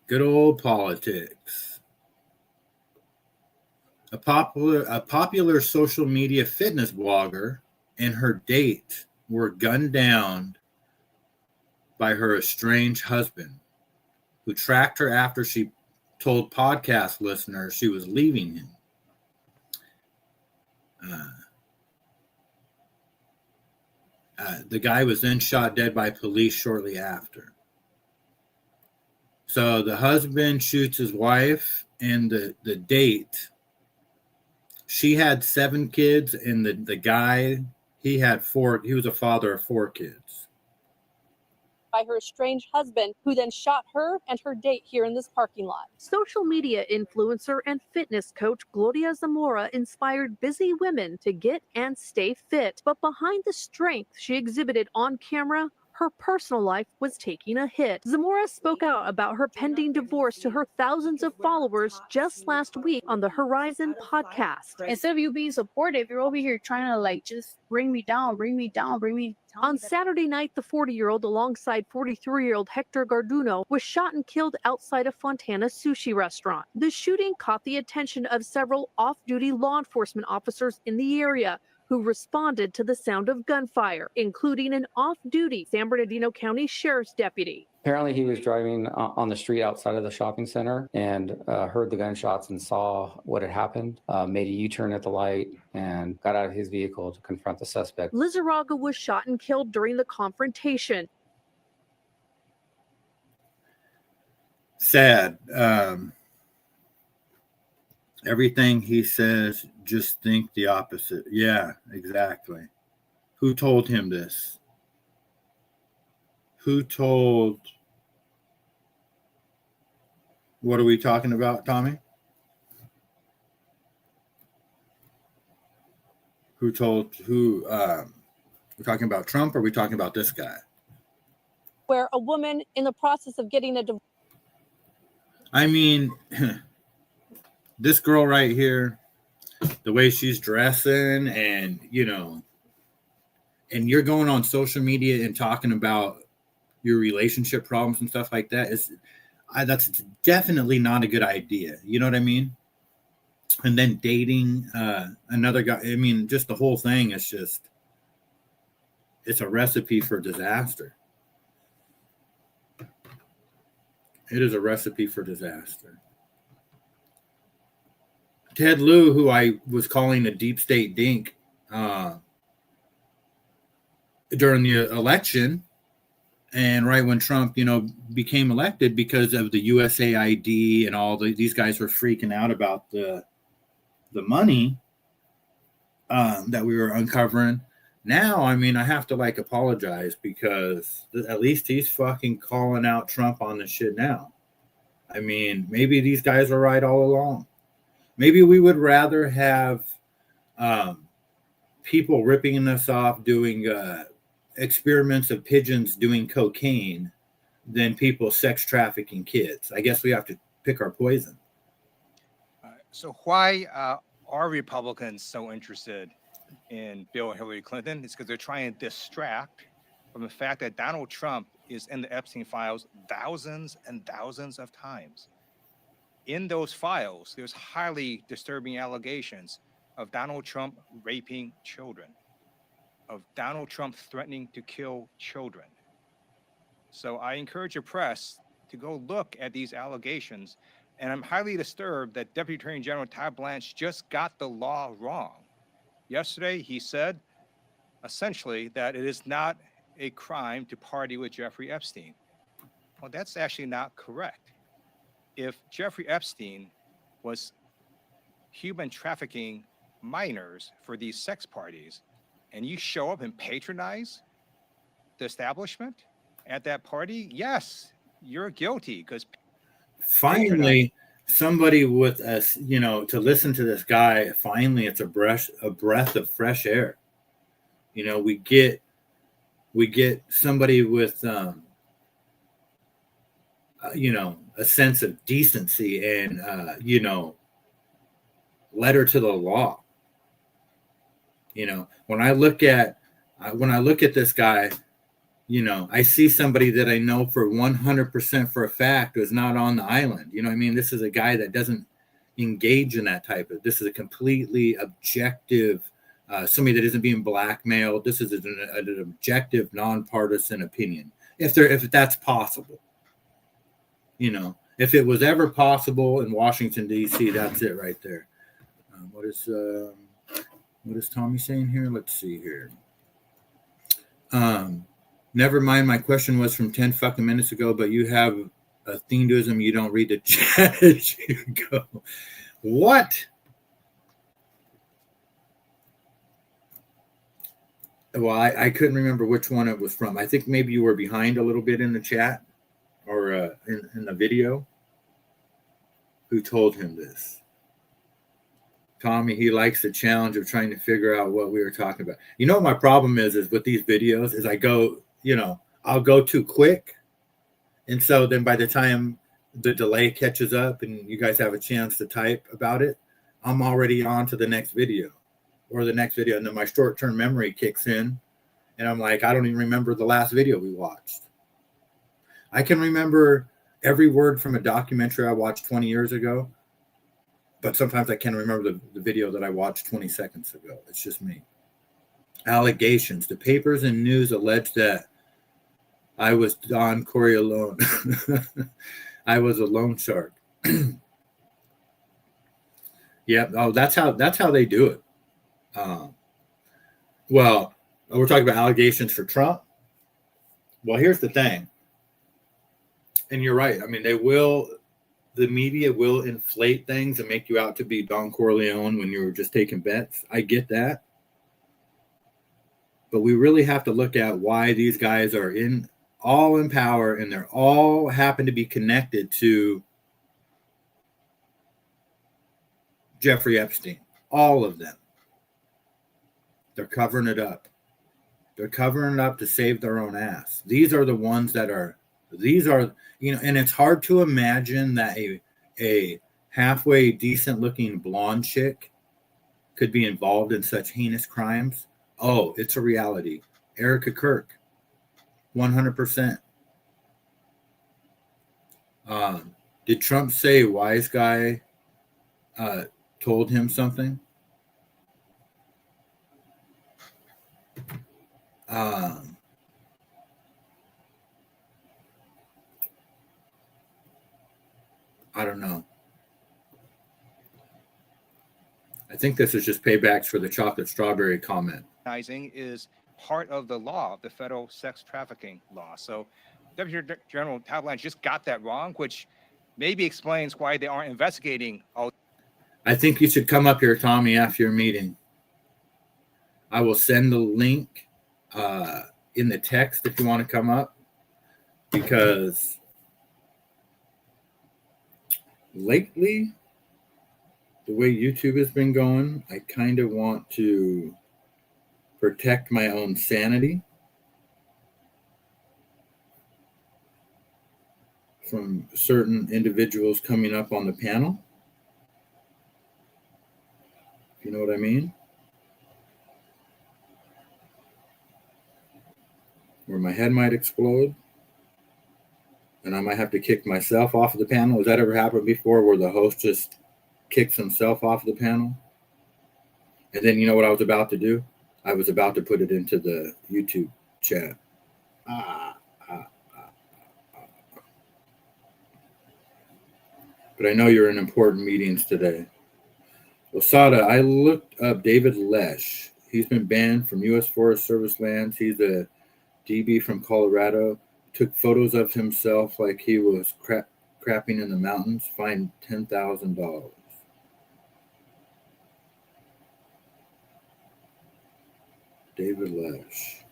Good old politics. A popular social media fitness blogger and her date were gunned down by her estranged husband, who tracked her after she told podcast listeners she was leaving him. The guy was then shot dead by police shortly after. So the husband shoots his wife, and the date, she had 7 kids, and the guy, he had 4. He was a father of 4 kids. By her estranged husband, who then shot her and her date here in this parking lot. Social media influencer and fitness coach Gloria Zamora inspired busy women to get and stay fit. But behind the strength she exhibited on camera, her personal life was taking a hit. Zamora spoke out about her pending divorce to her thousands of followers just last week on the Horizon podcast. Instead of you being supportive, you're over here trying to like just bring me down. On Saturday night, the 40-year-old alongside 43-year-old Hector Garduno was shot and killed outside a Fontana sushi restaurant. The shooting caught the attention of several off-duty law enforcement officers in the area who responded to the sound of gunfire, including an off-duty San Bernardino County Sheriff's deputy. Apparently he was driving on the street outside of the shopping center and heard the gunshots and saw what had happened, made a U-turn at the light and got out of his vehicle to confront the suspect. Lizarraga was shot and killed during the confrontation. Sad. Everything he says, just think the opposite. Yeah, exactly. Who told him this? Who told? What are we talking about, Tommy? Who told who? We're talking about Trump, or are we talking about this guy? Where a woman in the process of getting a divorce. I mean, this girl right here, the way she's dressing, and you know, and you're going on social media and talking about your relationship problems and stuff like that, that's definitely not a good idea. You know what I mean? And then dating another guy. I mean, just the whole thing is just, it's a recipe for disaster. It is a recipe for disaster. Ted Lieu, who I was calling a deep state dink during the election, and right when Trump, became elected, because of the USAID and all these guys were freaking out about the money that we were uncovering. Now, I have to apologize, because at least he's fucking calling out Trump on this shit now. Maybe these guys are right all along. Maybe we would rather have people ripping us off doing experiments of pigeons doing cocaine than people sex trafficking kids. I guess we have to pick our poison. So why are Republicans so interested in Bill and Hillary Clinton? It's because they're trying to distract from the fact that Donald Trump is in the Epstein files thousands and thousands of times. In those files, there's highly disturbing allegations of Donald Trump raping children, of Donald Trump threatening to kill children. So I encourage your press to go look at these allegations. And I'm highly disturbed that Deputy Attorney General Todd Blanche just got the law wrong. Yesterday, he said, essentially, that it is not a crime to party with Jeffrey Epstein. Well, that's actually not correct. If Jeffrey Epstein was human trafficking minors for these sex parties, and you show up and patronize the establishment at that party, yes, you're guilty. Because finally, somebody with us, to listen to this guy, finally, it's a breath of fresh air. We get somebody with, a sense of decency and, letter to the law. When I look at this guy, I see somebody that I know for 100% for a fact is not on the island. This is a guy that doesn't engage in that type of. This is a completely objective, somebody that isn't being blackmailed. This is an objective, nonpartisan opinion. If that's possible, if it was ever possible in Washington D.C., that's it right there. What is Tommy saying here? Let's see here. Never mind, my question was from 10 fucking minutes ago, but you have a theism, you don't read the chat as you go. What? Well, I couldn't remember which one it was from. I think maybe you were behind a little bit in the chat or in the video. Who told him this? Tommy, he likes the challenge of trying to figure out what we were talking about. What my problem is with these videos is I go, I'll go too quick. And so then by the time the delay catches up and you guys have a chance to type about it, I'm already on to the next video or the next video. And then my short-term memory kicks in and I'm like, I don't even remember the last video we watched. I can remember every word from a documentary I watched 20 years ago, but sometimes I can't remember the video that I watched 20 seconds ago. It's just me. Allegations. The papers and news allege that I was Don Corleone. I was a loan shark. Yeah. Oh, that's how they do it. Well, we're talking about allegations for Trump. Well, here's the thing. And you're right. The media will inflate things and make you out to be Don Corleone when you were just taking bets. I get that. But we really have to look at why these guys are all in power and they're all happen to be connected to Jeffrey Epstein. All of them. They're covering it up. They're covering it up to save their own ass. These are the ones that are, and it's hard to imagine that a halfway decent looking blonde chick could be involved in such heinous crimes. Oh, it's a reality. Erica Kirk, 100%. Did Trump say wise guy told him something? I don't know. I think this is just paybacks for the chocolate strawberry comment. Is part of the law, the federal sex trafficking law. So Deputy General Haviland just got that wrong, which maybe explains why they aren't investigating all. I think you should come up here, Tommy, after your meeting. I will send the link in the text if you want to come up, because lately, the way YouTube has been going, I kind of want to protect my own sanity from certain individuals coming up on the panel. If you know what I mean? Where my head might explode and I might have to kick myself off of the panel. Has that ever happened before, where the host just kicks himself off the panel? And then you know what I was about to do? I was about to put it into the YouTube chat. But I know you're in important meetings today. Mossada, I looked up David Lesh. He's been banned from U.S. Forest Service lands. He's a DB from Colorado. Took photos of himself like he was crapping in the mountains. Fined $10,000. David Lesh.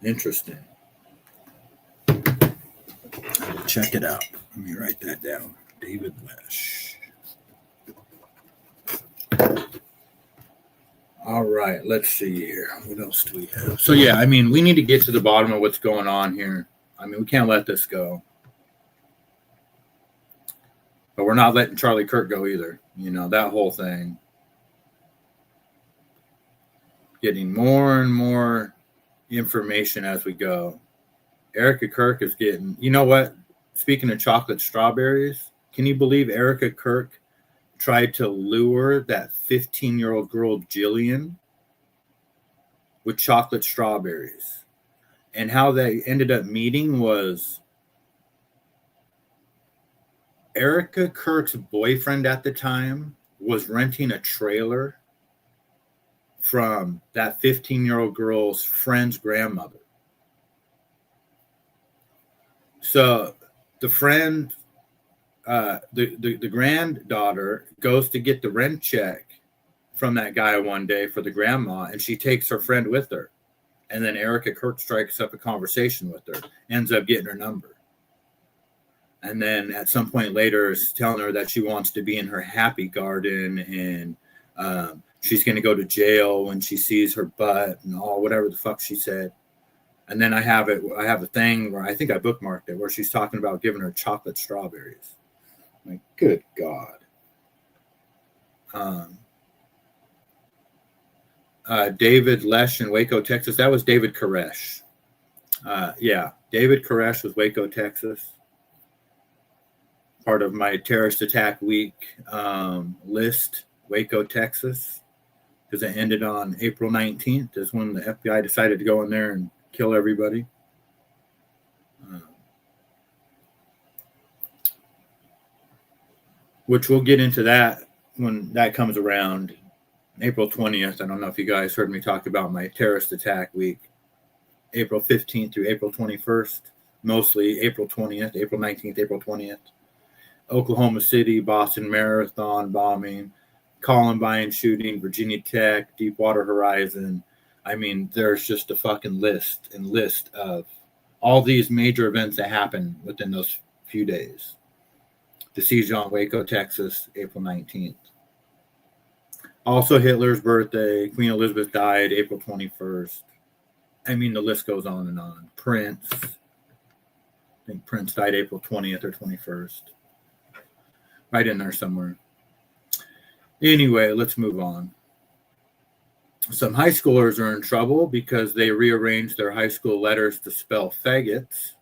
Interesting. I will check it out. Let me write that down. David Lesh. All right, let's see here. What else do we have? So, yeah, I mean, we need to get to the bottom of what's going on here. I mean, we can't let this go. But we're not letting Charlie Kirk go either. You know, that whole thing. Getting more and more information as we go. Erica Kirk is getting, you know what? Speaking of chocolate strawberries, can you believe Erica Kirk tried to lure that 15-year-old girl, Jillian, with chocolate strawberries? And how they ended up meeting was Erica Kirk's boyfriend at the time was renting a trailer from that 15-year-old girl's friend's grandmother. So the friend, the granddaughter goes to get the rent check from that guy one day for the grandma, and she takes her friend with her. And then Erica Kirk strikes up a conversation with her, ends up getting her number. And then at some point later is telling her that she wants to be in her happy garden, and she's going to go to jail when she sees her butt and all whatever the fuck she said. And then I have a thing where I think I bookmarked it, where she's talking about giving her chocolate strawberries. Like, good God. David Lesh in Waco, Texas. That was David Koresh. Yeah, David Koresh was Waco, Texas. Part of my terrorist attack week list, Waco, Texas, because it ended on April 19th is when the FBI decided to go in there and kill everybody. Which we'll get into that when that comes around. April 20th. I don't know if you guys heard me talk about my terrorist attack week. April 15th through April 21st. Mostly April 20th, April 19th, April 20th. Oklahoma City, Boston Marathon bombing, Columbine shooting, Virginia Tech, Deepwater Horizon. I mean, there's just a fucking list of all these major events that happened within those few days. The siege on Waco, Texas, April 19th. Also Hitler's birthday. Queen Elizabeth died April 21st. I mean, the list goes on and on. Prince. I think Prince died April 20th or 21st. Right in there somewhere. Anyway, let's move on. Some high schoolers are in trouble because they rearranged their high school letters to spell faggots.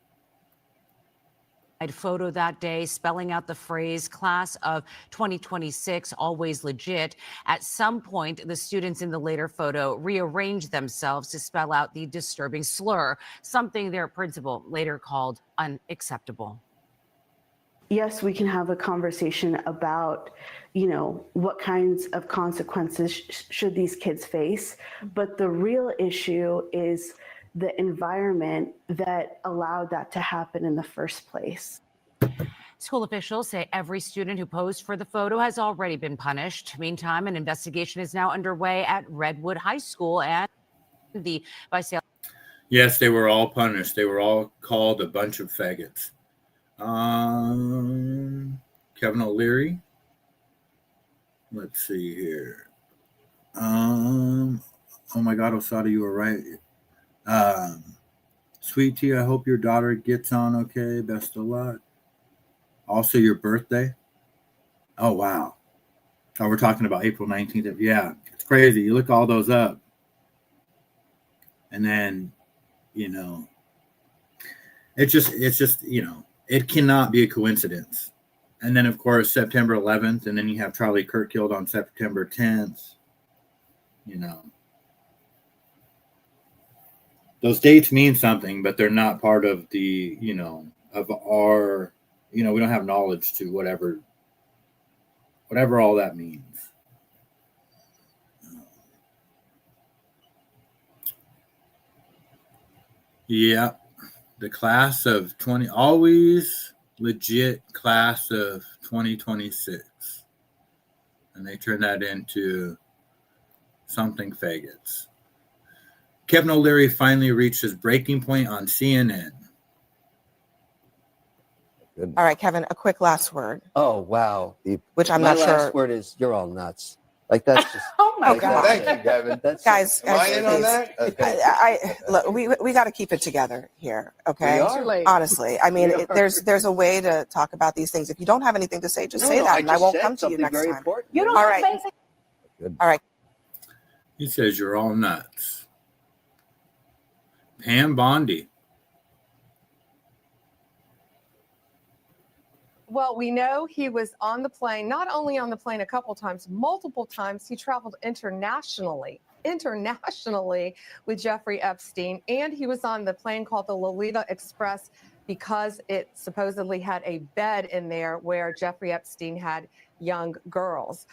Photo that day spelling out the phrase class of 2026 always legit. At some point, the students in the later photo rearranged themselves to spell out the disturbing slur, something their principal later called unacceptable. yes, we can have a conversation about, what kinds of consequences should these kids face. But the real issue is the environment that allowed that to happen in the first place. School officials say every student who posed for the photo has already been punished. Meantime, an investigation is now underway at Redwood High School and the Visalia. Yes, they were all punished. They were all called a bunch of faggots. Kevin O'Leary. Let's see here. Oh my God, Mossada, you were right. Sweet Tea, I hope your daughter gets on okay. Best of luck. Also, your birthday. Oh, wow. Oh, we're talking about April 19th. Yeah, it's crazy. You look all those up. And then, it's just, it cannot be a coincidence. And then, of course, September 11th, and then you have Charlie Kirk killed on September 10th. Those dates mean something, but they're not part of the, of our, we don't have knowledge to whatever all that means. Yeah, the class of 20, always legit class of 2026. And they turn that into something faggots. Kevin O'Leary finally reached his breaking point on CNN. All right, Kevin, a quick last word. Oh, wow. Which I'm My not sure. last word is you're all nuts. Like that's just. Oh my God. Thank you, Kevin. That's Guys, am I in on please. that? Okay. I look, we got to keep it together here, okay? We are. Too late. Honestly, I mean, We are. there's a way to talk about these things. If you don't have anything to say, just say No, that, and I just won't said come to you something next very time. important. You don't all right. All right. He says you're all nuts. Pam Bondi. Well, we know he was on the plane, not only on the plane a couple times, multiple times. He traveled internationally with Jeffrey Epstein. And he was on the plane called the Lolita Express because it supposedly had a bed in there where Jeffrey Epstein had young girls.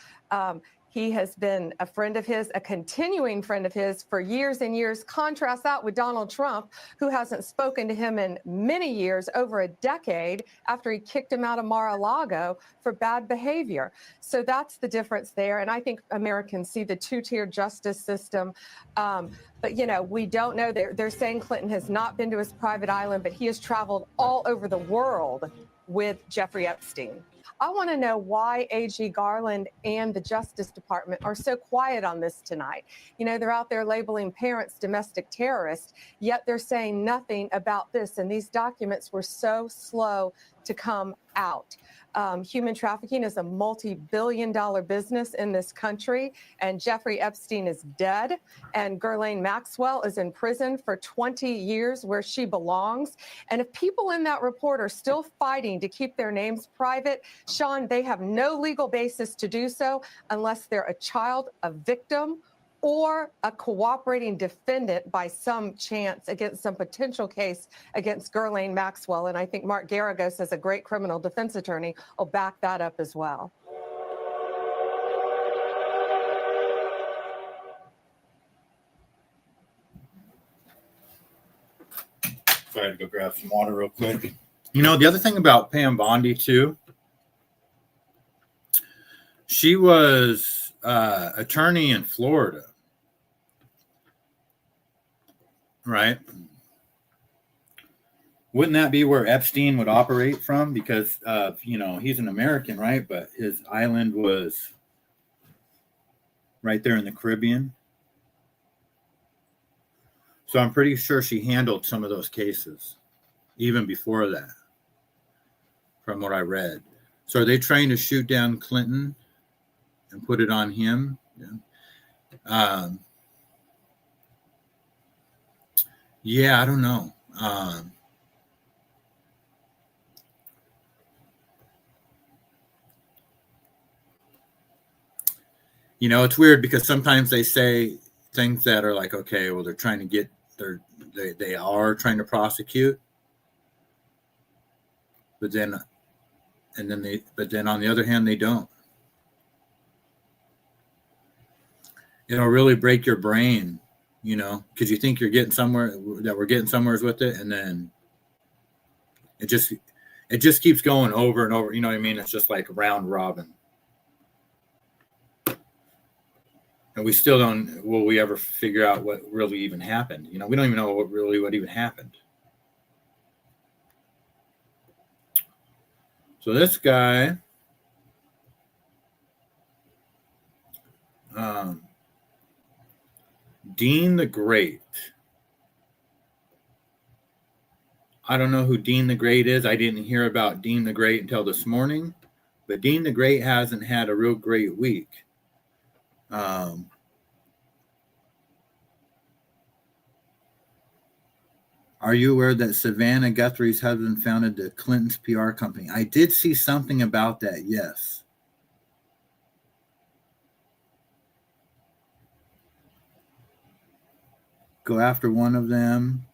He has been a friend of his, a continuing friend of his for years and years. Contrast that with Donald Trump, who hasn't spoken to him in many years, over a decade, after he kicked him out of Mar-a-Lago for bad behavior. So that's the difference there. And I think Americans see the two-tier justice system. But, we don't know. They're saying Clinton has not been to his private island, but he has traveled all over the world with Jeffrey Epstein. I want to know why AG Garland and the Justice Department are so quiet on this tonight. They're out there labeling parents domestic terrorists, yet they're saying nothing about this. And these documents were so slow to come out. Human trafficking is a multi-billion-dollar business in this country, and Jeffrey Epstein is dead, and Ghislaine Maxwell is in prison for 20 years where she belongs. And if people in that report are still fighting to keep their names private, Sean, they have no legal basis to do so unless they're a child, a victim, or a cooperating defendant by some chance against some potential case against Ghislaine Maxwell. And I think Mark Garagos, as a great criminal defense attorney, will back that up as well. Sorry to go grab some water real quick. The other thing about Pam Bondi, too, she was attorney in Florida. Right. Wouldn't that be where Epstein would operate from? Because, he's an American, right? But his island was right there in the Caribbean. So I'm pretty sure she handled some of those cases even before that, from what I read. So are they trying to shoot down Clinton and put it on him? Yeah. Yeah, I don't know. It's weird because sometimes they say things that are like, okay, well, they're trying to get they are trying to prosecute, but then and then but then on the other hand, they don't. It'll really break your brain, you know, because you think you're getting somewhere, that we're getting somewhere with it, and then it just keeps going over and over. You know what I mean? It's just like round robin. And we still will we ever figure out what really even happened? You know, we don't even know what even happened. So this guy, Dean the Great. I don't know who Dean the Great is. I didn't hear about Dean the Great until this morning, but Dean the Great hasn't had a real great week. Are you aware that Savannah Guthrie's husband founded the Clinton's PR company? I did see something about that, yes. Go after one of them.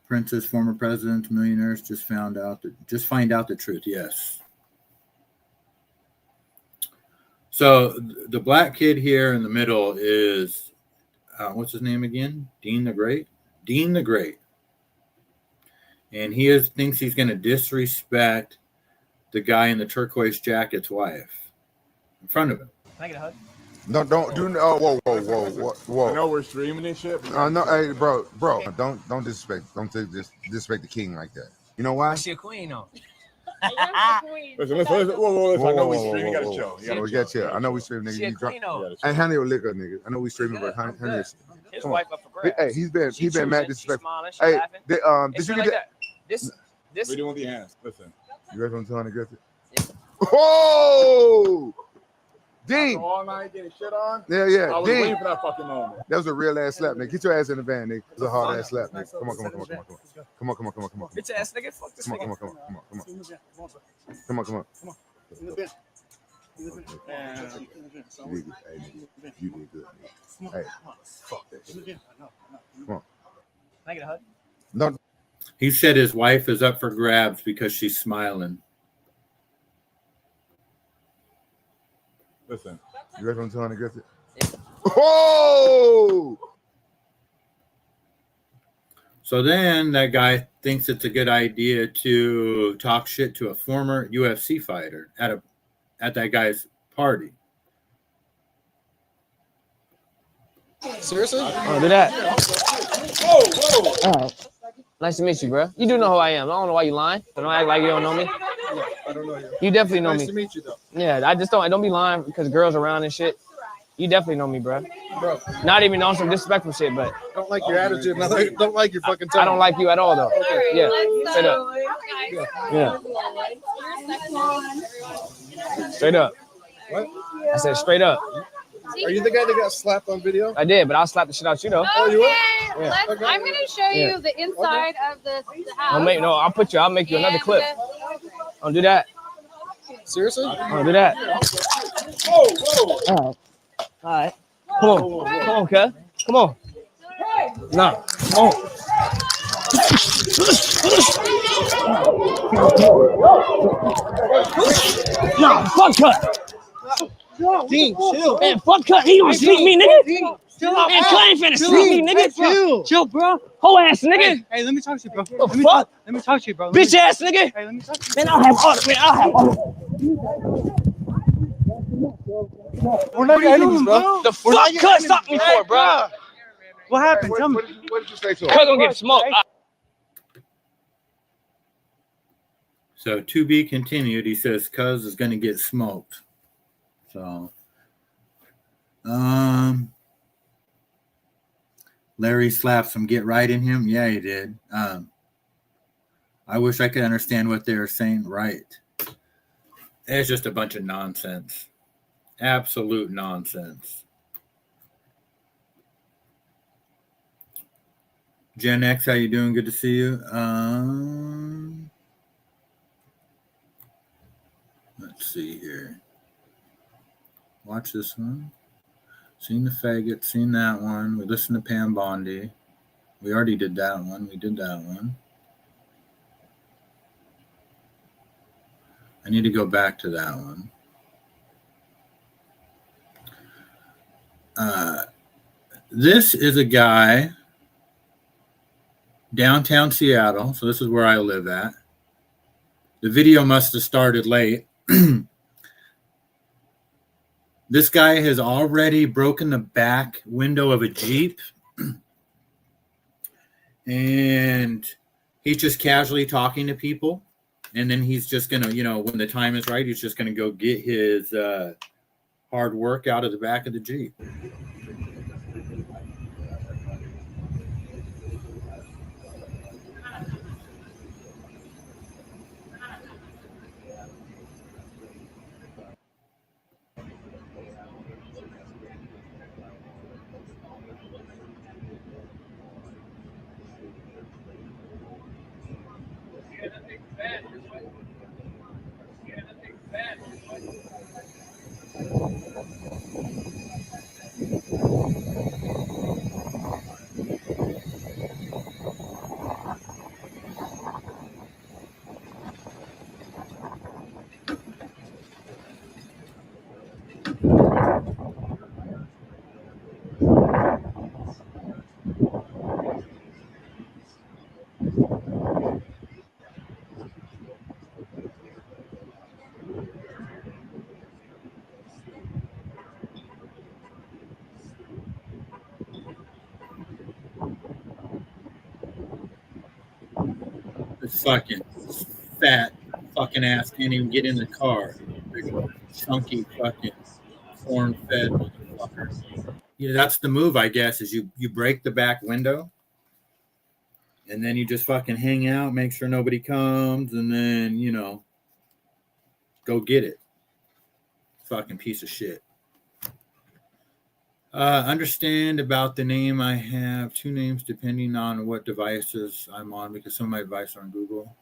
Princess, former presidents, millionaires, just find out the truth, yes. So the black kid here in the middle is, what's his name again? Dean the Great? Dean the Great. And he thinks he's going to disrespect the guy in the turquoise jacket's wife in front of him. Can I get a hug? No, don't do. Oh, whoa. I know we're streaming this shit. No, hey, bro, don't disrespect. Don't disrespect the king like that. You know why? She a queen, though. Listen. Whoa. I know we streaming. You gotta chill. We got chill. I know we streaming, nigga. She a queen, though. Hey, honey, your liquor, nigga. I know we streaming, but honey, His wife up for grabs. Hey, he's been mad disrespectful. Hey, did you get that? This. We're doing the hands. Listen. You guys want to tell me good? Oh, Dean. All night getting shit on. Yeah. I was Dean. waiting for that fucking moment. That was a real ass slap, nigga. Get your ass in the van, nigga. It was a hard ass slap, nigga. Come on. Come on. Bitch ass nigga. Fuck this nigga. Come on. You did good. Hey, fuck that shit. Come on. Can I get a hug? No. He said his wife is up for grabs because she's smiling. Listen. You guys want to tell me good? Oh! So then that guy thinks it's a good idea to talk shit to a former UFC fighter at that guy's party. Seriously? Oh, do that. Whoa. All right. Nice to meet you, bro. You do know who I am. I don't know why you lying. Don't act like you don't know me. I don't know you. You definitely know me. Nice to meet you, though. Yeah, I just don't be lying because girls around and shit. You definitely know me, bro. Not even on some disrespectful shit, but Don't like your attitude. Don't like your fucking tone. I don't like you at all, though. Okay. Yeah, straight up. Yeah. Straight up. What? I said straight up. Are you the guy that got slapped on video? I did, but I'll slap the shit out you, though. Oh, you will? Yeah. I'm going to show you the inside of the house. I'll make you another clip. Don't do that. Seriously? Don't do that. Whoa. All right. Come on, cuz. Come on. Nah. Come on. Nah, fuck cut. Dean, chill. Man, fuck cut. He gonna sneak me, nigga. Chill out. Man, Clay ain't finna sneak me, nigga. Chill, bro. Whole ass, nigga. Hey, let me talk to you, bro. Fuck. Let me talk to you, bro. Bitch ass, nigga. Hey, let me talk to you. Man, I'll have all. We're not enemies, bro. The fuck cut stopped me for, bro? What happened? Tell me. What did you say to him? Cuz gonna get smoked. So to be continued, he says cuz is going to get smoked. So, Larry slapped some get right in him. Yeah, he did. I wish I could understand what they were saying right. It's just a bunch of nonsense. Absolute nonsense. Gen X, how you doing? Good to see you. Let's see here. Watch this one. Seen the faggot, seen that one. We listened to Pam Bondi. We already did that one. We did that one. I need to go back to that one. This is a guy downtown Seattle. So this is where I live at. The video must have started late. This guy has already broken the back window of a Jeep. And he's just casually talking to people. And then he's just going to, when the time is right, he's just going to go get his hard work out of the back of the Jeep. This fucking fat fucking ass can't even get in the car. Big chunky fucking corn-fed motherfucker. That's the move, I guess, is you break the back window and then you just fucking hang out, make sure nobody comes, and then, go get it. Fucking piece of shit. Understand about the name. I have 2 names depending on what devices I'm on, because some of my devices are on Google.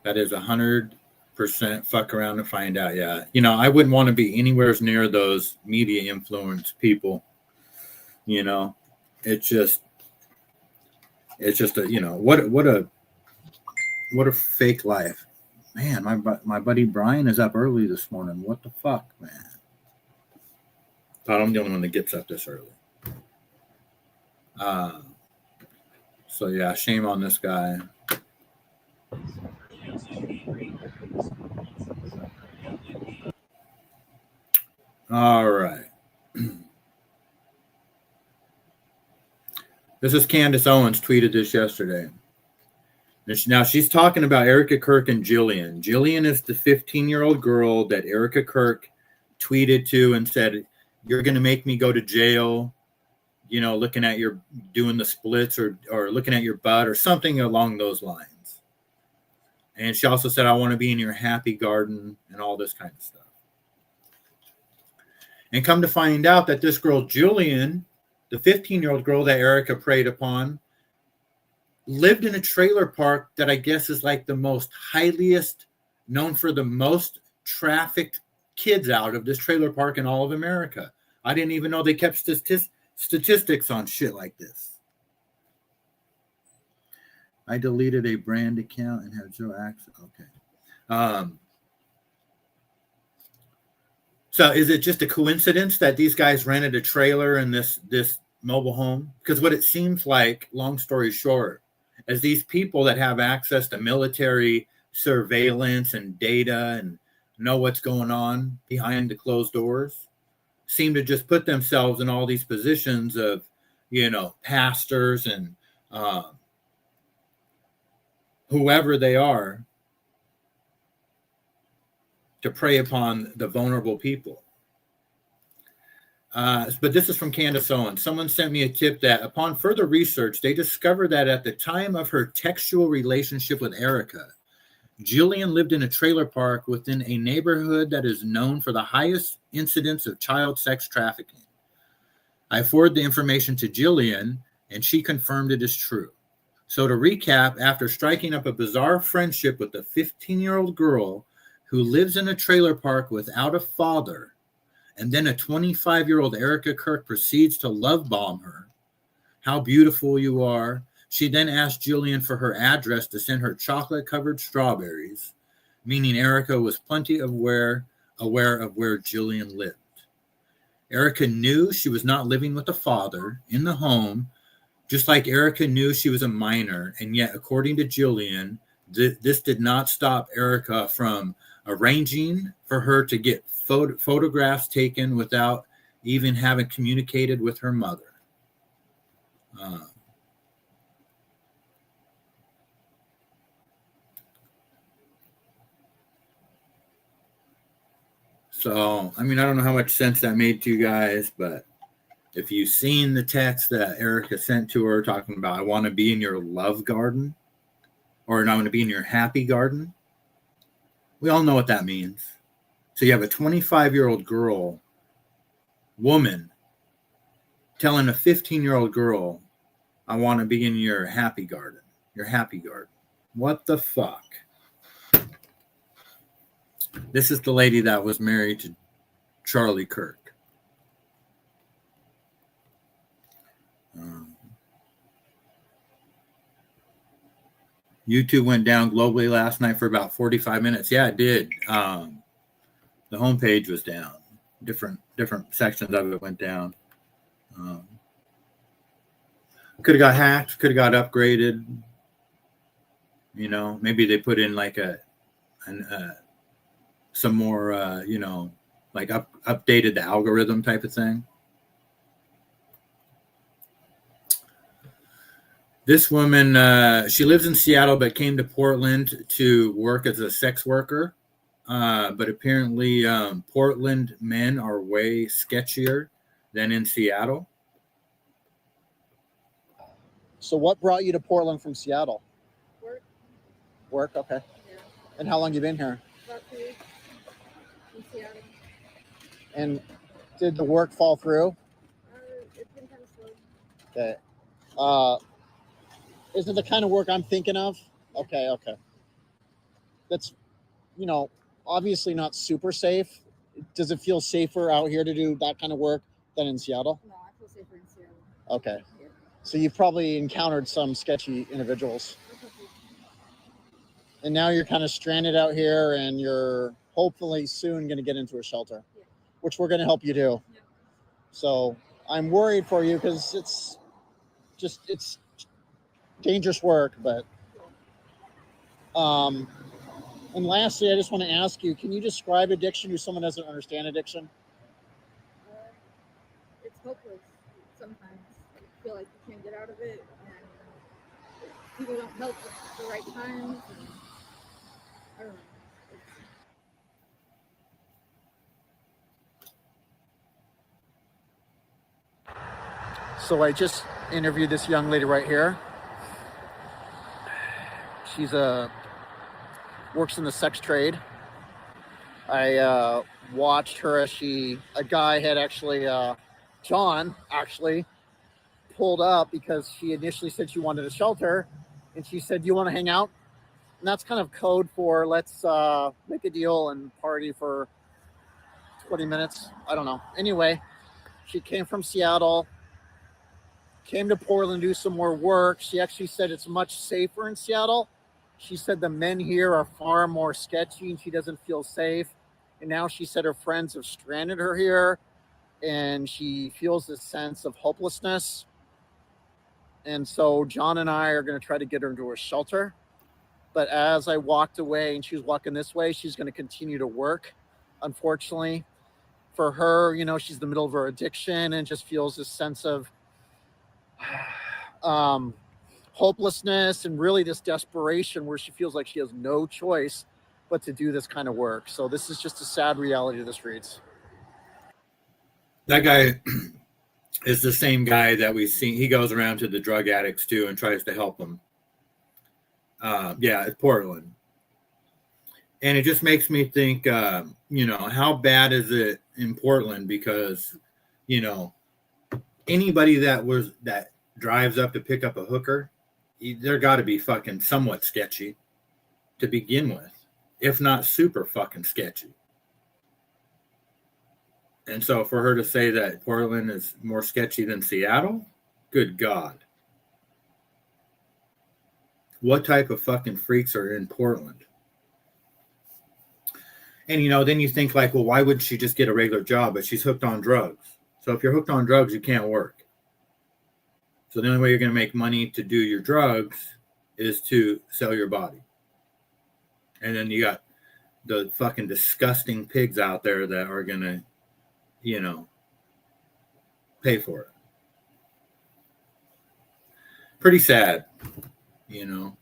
That is 100% fuck around and find out. Yeah. I wouldn't want to be anywhere near those media influence people. It's just a, what a fake life, man. My buddy Brian is up early this morning. What the fuck, man? Thought I'm the only one that gets up this early. So yeah, shame on this guy. All right. This is Candace Owens tweeted this yesterday. Now she's talking about Erica Kirk and Jillian. Jillian is the 15-year-old girl that Erica Kirk tweeted to and said, "You're going to make me go to jail, looking at your doing the splits or looking at your butt," or something along those lines. And she also said, "I want to be in your happy garden," and all this kind of stuff. And come to find out that this girl, Jillian, the 15-year-old girl that Erica preyed upon, lived in a trailer park that I guess is like the most highliest, known for the most trafficked kids out of this trailer park in all of America. I didn't even know they kept statistics on shit like this. I deleted a brand account and have zero access. Okay. So is it just a coincidence that these guys rented a trailer in this mobile home? Because what it seems like, long story short, as these people that have access to military surveillance and data and know what's going on behind the closed doors, seem to just put themselves in all these positions of, pastors and whoever they are to prey upon the vulnerable people. But this is from Candace Owens. Someone sent me a tip that upon further research, they discovered that at the time of her textual relationship with Erica, Jillian lived in a trailer park within a neighborhood that is known for the highest incidence of child sex trafficking. I forwarded the information to Jillian, and she confirmed it is true. So to recap, after striking up a bizarre friendship with a 15-year-old girl who lives in a trailer park without a father, and then a 25-year-old Erica Kirk proceeds to love bomb her, how beautiful you are. She then asked Jillian for her address to send her chocolate-covered strawberries, meaning Erica was plenty aware of where Jillian lived. Erica knew she was not living with a father in the home, just like Erica knew she was a minor, and yet, according to Jillian, this did not stop Erica from arranging for her to get photographs taken without even having communicated with her mother. So, I mean, I don't know how much sense that made to you guys, but if you've seen the text that Erica sent to her talking about, I want to be in your love garden, or I want to be in your happy garden, we all know what that means. So you have a 25-year-old woman, telling a 15-year-old girl, I want to be in your happy garden, your happy garden. What the fuck? This is the lady that was married to Charlie Kirk. YouTube went down globally last night for about 45 minutes. Yeah, it did. The homepage was down. Different sections of it went down. Could have got hacked. Could have got upgraded. You know, maybe they put in like some more, like updated the algorithm type of thing. This woman, she lives in Seattle, but came to Portland to work as a sex worker. But apparently Portland men are way sketchier than in Seattle. So what brought you to Portland from Seattle? Work. Work, okay. Yeah. And how long you been here? About 2 weeks in Seattle. And did the work fall through? It's been kind of slow. Okay. Is it the kind of work I'm thinking of? Okay. That's, obviously not super safe. Does it feel safer out here to do that kind of work than in Seattle? No, I feel safer in Seattle. Okay. Yeah. So you've probably encountered some sketchy individuals. And now you're kind of stranded out here and you're hopefully soon going to get into a shelter, which we're going to help you do. Yeah. So I'm worried for you because it's dangerous work, but and lastly, I just want to ask you, can you describe addiction to someone who doesn't understand addiction? It's hopeless sometimes. You feel like you can't get out of it, and people don't help at the right times. And I don't know. So I just interviewed this young lady right here. She's works in the sex trade. I watched her as a guy had John pulled up because she initially said she wanted a shelter, and she said, "Do you want to hang out?" And that's kind of code for let's make a deal and party for 20 minutes. I don't know. Anyway, she came from Seattle, came to Portland to do some more work. She actually said it's much safer in Seattle. She said the men here are far more sketchy and she doesn't feel safe. And now she said her friends have stranded her here and she feels this sense of hopelessness. And so John and I are going to try to get her into a shelter. But as I walked away and she was walking this way, she's going to continue to work. Unfortunately for her, she's in the middle of her addiction and just feels this sense of hopelessness and really this desperation where she feels like she has no choice but to do this kind of work. So this is just a sad reality of the streets. That guy is the same guy that we've seen. He goes around to the drug addicts too and tries to help them. It's Portland. And it just makes me think, how bad is it in Portland? Because, anybody that drives up to pick up a hooker, they're got to be fucking somewhat sketchy to begin with, if not super fucking sketchy. And so for her to say that Portland is more sketchy than Seattle, Good God. What type of fucking freaks are in Portland? And, you know, then you think like, well, why wouldn't she just get a regular job? But she's hooked on drugs. So if you're hooked on drugs, you can't work. So the only way you're going to make money to do your drugs is to sell your body. And then you got the fucking disgusting pigs out there that are going to, you know, pay for it. Pretty sad, you know.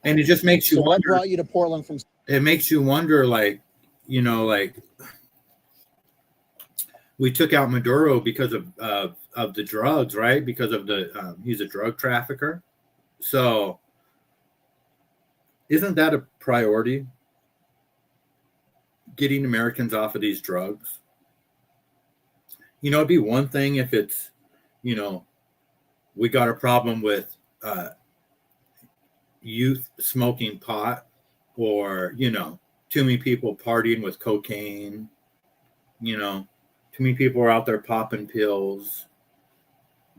And it just makes you So what wonder. brought you to Portland from? It makes you wonder, like, you know, like we took out Maduro because of the drugs, right? Because of the he's a drug trafficker. So isn't that a priority? Getting Americans off of these drugs. You know, it'd be one thing if it's, you know, we got a problem with youth smoking pot, or, you know, too many people partying with cocaine, you know, too many people are out there popping pills.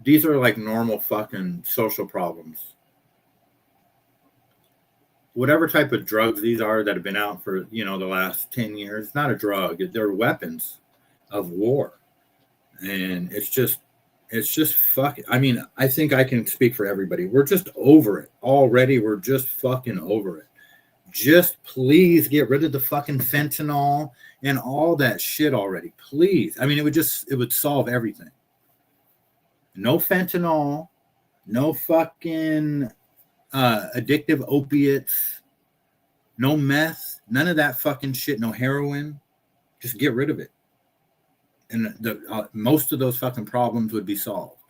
These are like normal fucking social problems. Whatever type of drugs these are that have been out for, you know, the last 10 years, not a drug. They're weapons of war. And it's just fucking, I mean, I think I can speak for everybody. We're just over it already. We're just fucking over it. Just please get rid of the fucking fentanyl and all that shit already. Please. I mean, it would solve everything. No fentanyl, no fucking addictive opiates, no meth, none of that fucking shit, no heroin. Just get rid of it. And most of those fucking problems would be solved.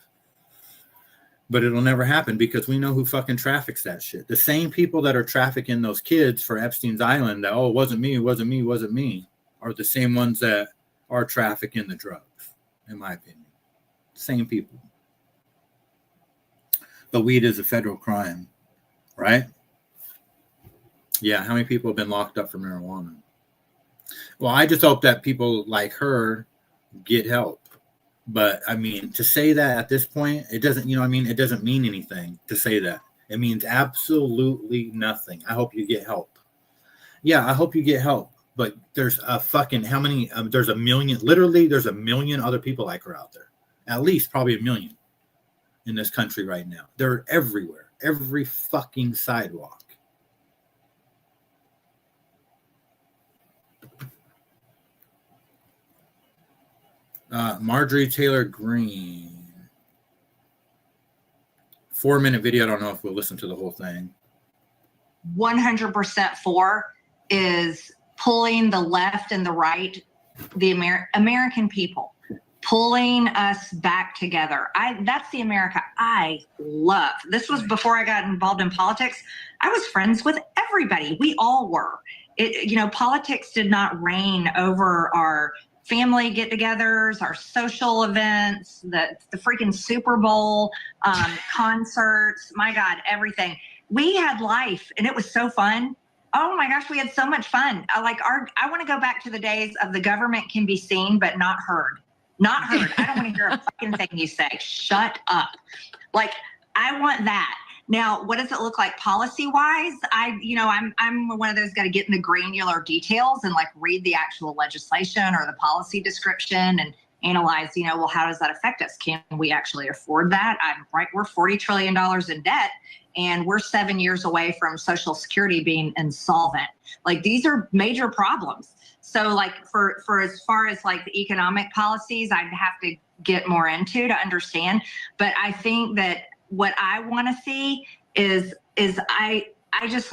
But it'll never happen because we know who fucking traffics that shit. The same people that are trafficking those kids for Epstein's Island, that, oh, it wasn't me, are the same ones that are trafficking the drugs, in my opinion. Same people. But weed is a federal crime, right? Yeah, how many people have been locked up for marijuana? Well, I just hope that people like her get help. But I mean, to say that at this point, it doesn't, you know, I mean, it doesn't mean anything to say that. It means absolutely nothing. I hope you get help. Yeah, I hope you get help. But there's a fucking, how many, there's a million, literally there's a million other people like her out there. At least probably a million in this country right now. They're everywhere, every fucking sidewalk. Marjorie Taylor Greene. 4-minute video. I don't know if we'll listen to the whole thing. 100% for is pulling the left and the right, the American people, pulling us back together. That's the America I love. This was before I got involved in politics. I was friends with everybody. We all were. You know, politics did not reign over our family get-togethers, our social events, the freaking Super Bowl, concerts, my God, everything. We had life, and it was so fun. Oh my gosh, we had so much fun. I want to go back to the days of the government can be seen but not heard. Not heard. I don't want to hear a fucking thing you say. Shut up. Like, I want that. Now, what does it look like policy-wise? I'm one of those got to get in the granular details and like read the actual legislation or the policy description and analyze, well, how does that affect us? Can we actually afford that? We're $40 trillion in debt, and we're 7 years away from Social Security being insolvent. Like, these are major problems. So like for as far as like the economic policies, I'd have to get more into to understand. But I think that what I want to see is I just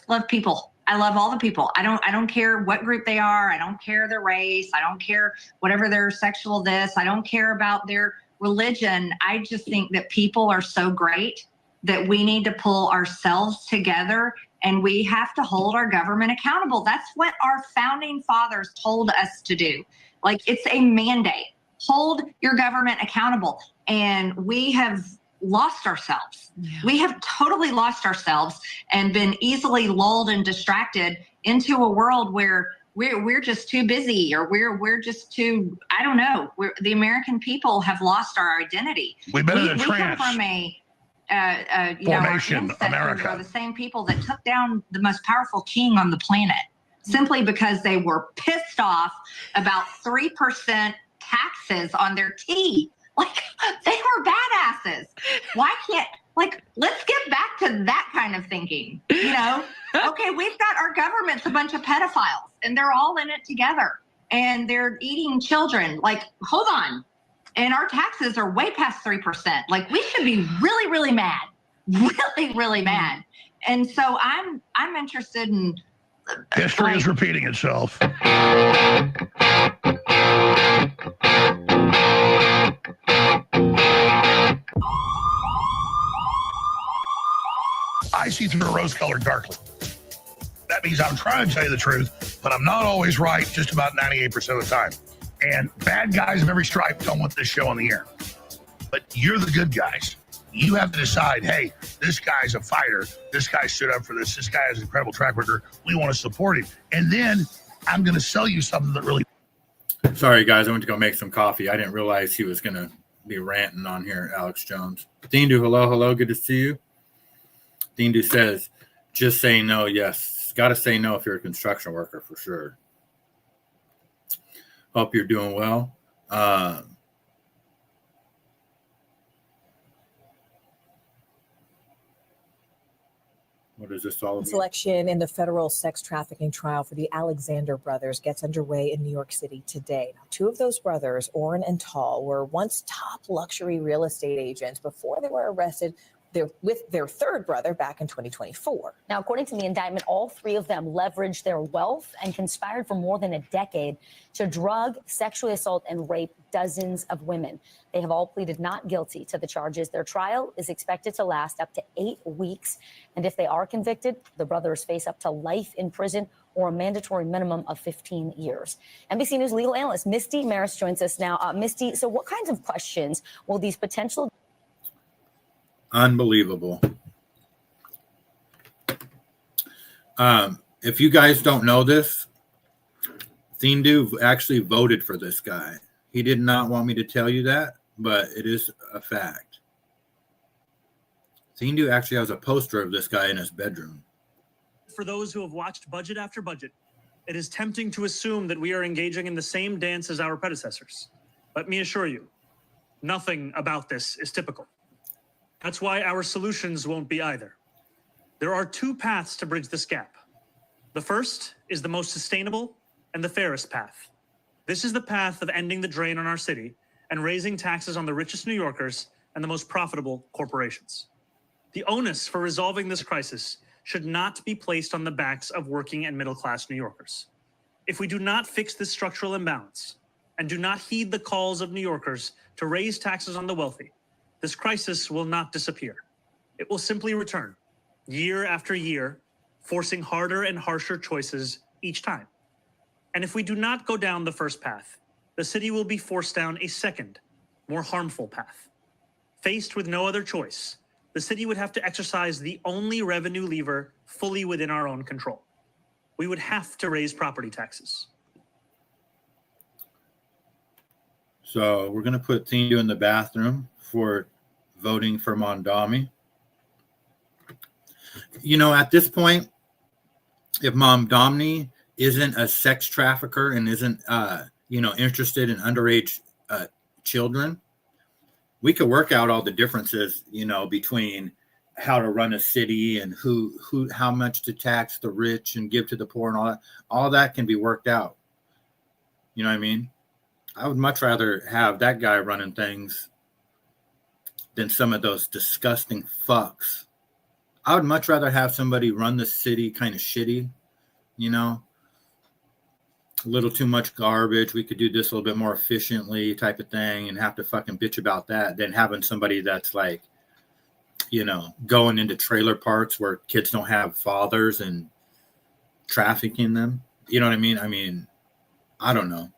love people. I love all the people. I don't care what group they are. I don't care their race. I don't care whatever their sexual this. I don't care about their religion. I just think that people are so great that we need to pull ourselves together, and we have to hold our government accountable. That's what our founding fathers told us to do. Like, it's a mandate. Hold your government accountable. And we have lost ourselves. Yeah. We have totally lost ourselves and been easily lulled and distracted into a world where we're just too busy, or we're just too, I don't know. The American people have lost our identity. We've been in a We come trance. from our Formation, ancestors America. are the same people that took down the most powerful king on the planet simply because they were pissed off about 3% taxes on their tea. Like, they were badasses. Why can't, like, let's get back to that kind of thinking, you know? Okay, we've got our government's a bunch of pedophiles, and they're all in it together, and they're eating children. Like, hold on. And our taxes are way past 3%. Like, we should be really, really mad. Really, really mad. And so I'm interested in History is repeating itself. I see through a rose-colored darkly. That means I'm trying to tell you the truth, but I'm not always right just about 98% of the time. And bad guys of every stripe don't want this show on the air. But you're the good guys. You have to decide, hey, this guy's a fighter. This guy stood up for this. This guy has an incredible track record. We want to support him. And then I'm going to sell you something that really... Sorry, guys. I went to go make some coffee. I didn't realize he was going to be ranting on here, Alex Jones. Dindu, hello. Good to see you. Dindu says, just say no. Yes. Got to say no if you're a construction worker for sure. Hope you're doing well. What is this all about? Selection in the federal sex trafficking trial for the Alexander brothers gets underway in New York City today. Now, two of those brothers, Orrin and Tal, were once top luxury real estate agents before they were arrested with their third brother back in 2024. Now, according to the indictment, all three of them leveraged their wealth and conspired for more than a decade to drug, sexually assault, and rape dozens of women. They have all pleaded not guilty to the charges. Their trial is expected to last up to 8 weeks. And if they are convicted, the brothers face up to life in prison or a mandatory minimum of 15 years. NBC News legal analyst Misty Maris joins us now. Misty, so what kinds of questions will these potential... Unbelievable. If you guys don't know this, Thindu actually voted for this guy. He did not want me to tell you that, but it is a fact. Thindu actually has a poster of this guy in his bedroom. For those who have watched budget after budget, it is tempting to assume that we are engaging in the same dance as our predecessors. Let me assure you, nothing about this is typical. That's why our solutions won't be either. There are two paths to bridge this gap. The first is the most sustainable and the fairest path. This is the path of ending the drain on our city and raising taxes on the richest New Yorkers and the most profitable corporations. The onus for resolving this crisis should not be placed on the backs of working and middle-class New Yorkers. If we do not fix this structural imbalance and do not heed the calls of New Yorkers to raise taxes on the wealthy, this crisis will not disappear. It will simply return, year after year, forcing harder and harsher choices each time. And if we do not go down the first path, the city will be forced down a second, more harmful path. Faced with no other choice, the city would have to exercise the only revenue lever fully within our own control. We would have to raise property taxes. So we're going to put Thindu in the bathroom for voting for Mondami. You know, at this point, if Mondami isn't a sex trafficker and isn't, interested in underage children, we could work out all the differences, between how to run a city and how much to tax the rich and give to the poor and all that. All that can be worked out. You know what I mean? I would much rather have that guy running things than some of those disgusting fucks. I would much rather have somebody run the city kind of shitty, a little too much garbage. We could do this a little bit more efficiently type of thing and have to fucking bitch about that than having somebody that's like, going into trailer parks where kids don't have fathers and trafficking them. You know what I mean? I mean, I don't know.